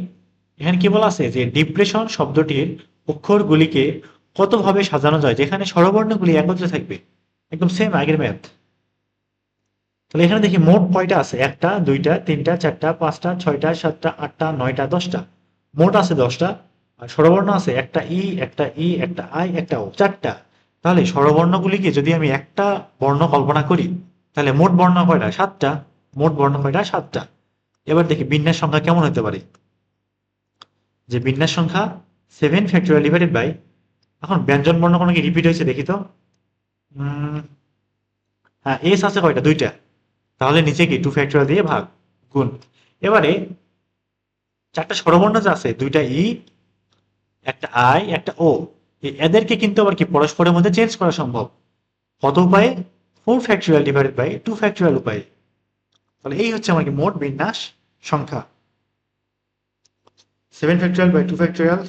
এখানে কি বলা আছে যে ডিপ্রেশন শব্দটির অক্ষরগুলিকে কতভাবে সাজানো যায় যেখানে স্বরবর্ণগুলি একত্রে থাকবে, একদম সেম আগের ম্যাথ। তাহলে এখানে দেখি মোট কয়টা আছে, 1টা 2টা 3টা 4টা 5টা 6টা 7টা 8টা 9টা 10টা, মোট আছে 10টা। আর স্বরবর্ণ আছে একটা ই একটা ই একটা আই একটা ও, 4টা। তাহলে স্বরবর্ণগুলিকে যদি আমি একটা বর্ণ কল্পনা করি তাহলে মোট বর্ণ কয়টা, 7টা। মোট বর্ণ কয়টা, 7টা। এবার দেখি বিন্যাস সংখ্যা কেমন হতে পারে, যে বিন্যাস সংখ্যা 7 ফ্যাক্টোরিয়াল ডিভাইডেড বাই, এখন ব্যঞ্জন বর্ণ কোনো কি রিপিট হয়েছে দেখি তো, হ্যাঁ এস আছে কয়টা, 2টা। তাহলে নিচে কি 2 ফ্যাক্টোরিয়াল দিয়ে ভাগ গুণ। এবারে 4টা স্বরবর্ণ যে আছে, 2টা ই একটা আই একটা ও, এদেরকে কিন্তু আবার কি পরস্পরের মধ্যে চেঞ্জ করা সম্ভব। কত উপায়ে, 4 ফ্যাক্টোরিয়াল ডিভাইডেড বাই 2 ফ্যাক্টোরিয়াল উপায়ে। তাহলে এই হচ্ছে আমার কি মোট বিন্যাস সংখ্যা, 7 factorial by 2 factorial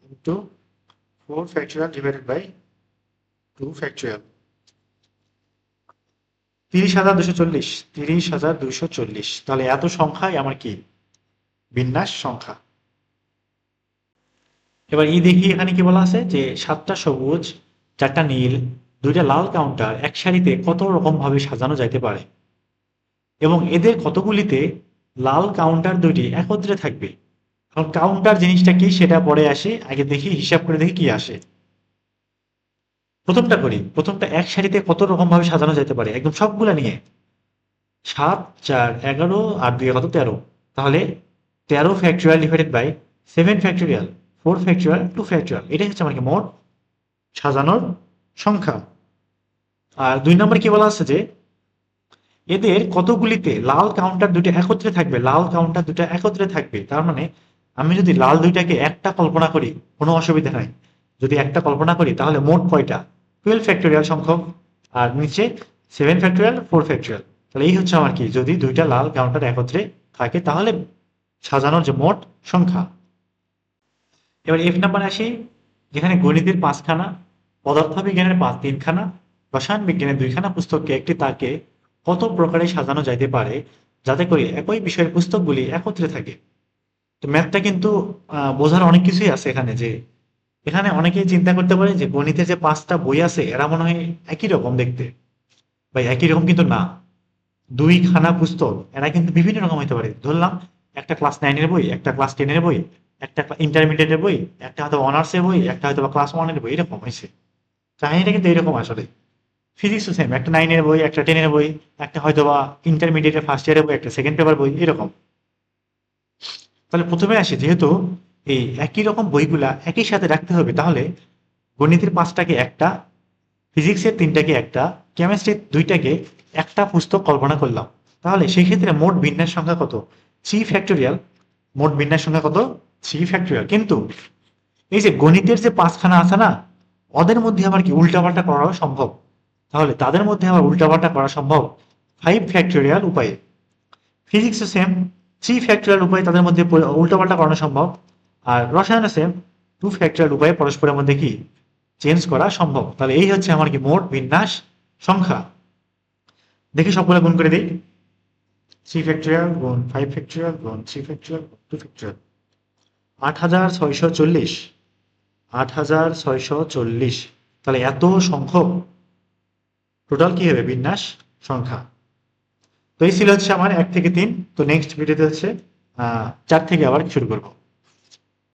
into 4 factorial divided by 2 factorial, 30,240 30,240। তাহলে এত সংখ্যাই আমার কি বিন্যাস সংখ্যা। এবার ই দেখি এখানে কি বলা আছে যে 7টা সবুজ 4টা নীল 2টা লাল কাউন্টার এক সারিতে কত রকম ভাবে সাজানো যাইতে পারে এবং এদের কতগুলিতে লাল কাউন্টার দুটি একত্রে থাকবে। এখন কাউন্টার জিনিসটা কি সেটা পরে আসে, আগে দেখি হিসাব করে দেখি কি আসে। প্রথমটা করি, প্রথমটা এক সারিতে কত রকম ভাবে সাজানো যেতে পারে একদম সবগুলা নিয়ে, 7 4 11 আর 2 কত 13, তাহলে 13 factorial divided by 7 factorial 4 factorial 2 factorial, এটাই হচ্ছে আমার কি মোট সাজানোর সংখ্যা। আর 2 নম্বর কি বলা আছে যে এদের কতগুলিতে লাল কাউন্টার দুটো একত্রে থাকবে, লাল কাউন্টার দুটো একত্রে থাকবে। তার মানে আমি যদি লাল দুইটাকে একটা কল্পনা করি কোনো অসুবিধা নাই, যদি একটা কল্পনা করি তাহলে মোট কয়টা, 12 ফ্যাক্টোরিয়াল সংখ্যক, আর নিচে 7 ফ্যাক্টোরিয়াল 4 ফ্যাক্টোরিয়াল। তাহলে এই হচ্ছে আমার কি যদি দুইটা লাল কাউন্টার একত্রে থাকে তাহলে সাজানোর যে মোট সংখ্যা। এবার এফ নাম্বার আসি, যেখানে গণিতের 5খানা, পদার্থবিজ্ঞানের 3খানা, রসায়ন বিজ্ঞানের 2খানা পুস্তককে একটি তাকে কত প্রকারে সাজানো যাইতে পারে যাতে করে একই বিষয়ের পুস্তকগুলি একত্রে থাকে। তো ম্যাথটা কিন্তু বোঝার অনেক কিছুই আছে এখানে, যে এখানে অনেকেই চিন্তা করতে পারে যে গণিতের যে 5টা বই আছে এরা মনে হয় একই রকম দেখতে, বা একই রকম কিন্তু না। 2খানা পুস্তক এরা কিন্তু বিভিন্ন রকম হতে পারে। ধরলাম একটা ক্লাস 9-এর বই, একটা ক্লাস 10-এর বই, একটা ইন্টারমিডিয়েটের বই, একটা হয়তো অনার্সের বই, একটা হয়তো ক্লাস 1-এর বই, এরকম হয়েছে। কাহিনীটা কিন্তু এরকম আসলে। ফিজিক্সও সেম, একটা 9-এর বই, একটা 10-এর বই, একটা হয়তো বা ইন্টারমিডিয়েটের ফার্স্ট ইয়ারের বই, একটা সেকেন্ড পেপার বই, এরকম। তাহলে প্রথমে আসি, যেহেতু এই একই রকম বইগুলা একই সাথে রাখতে হবে, তাহলে গণিতের 5টাকে একটা, ফিজিক্সের 3টাকে একটা, কেমিস্ট্রির 2টাকে একটা পুস্তক কল্পনা করলাম। তাহলে সেই ক্ষেত্রে মোট বিন্যাস সংখ্যা কত, 3 ফ্যাক্টোরিয়াল। মোট বিন্যাস সংখ্যা কত, 3 ফ্যাক্টোরিয়াল। কিন্তু এই যে গণিতের যে 5খানা আছে না, ওদের মধ্যে আবার কি উল্টাপাল্টা করাও সম্ভব। তাহলে তাদের মধ্যে আবার উল্টাপাল্টা করা সম্ভব 5 ফ্যাক্টোরিয়াল উপায়ে। ফিজিক্সও সেম, 3 ফ্যাক্টোরিয়াল উপায়ে তাদের মধ্যে উল্টাপাল্টা করানো সম্ভব। আর রসায়নও সেম, 2 ফ্যাক্টোরিয়াল উপায়ে পরস্পরের মধ্যে কি চেঞ্জ করা সম্ভব। তাহলে এই হচ্ছে আমার কি মোট বিন্যাস সংখ্যা। দেখি সবগুলো গুণ করে দিই, 3 ফ্যাক্টোরিয়াল গুণ 5 ফ্যাক্টোরিয়াল গুণ 3 ফ্যাক্টোরিয়াল 2 ফ্যাক্টোরিয়াল, 8640, 8640। তাহলে এত সংখ্যক টোটাল কি হবে বিন্যাস সংখ্যা। তো এই ছিল হচ্ছে আমার 1 থেকে 3। তো নেক্সট ভিডিওতে হচ্ছে 4 থেকে আবার শুরু করবো।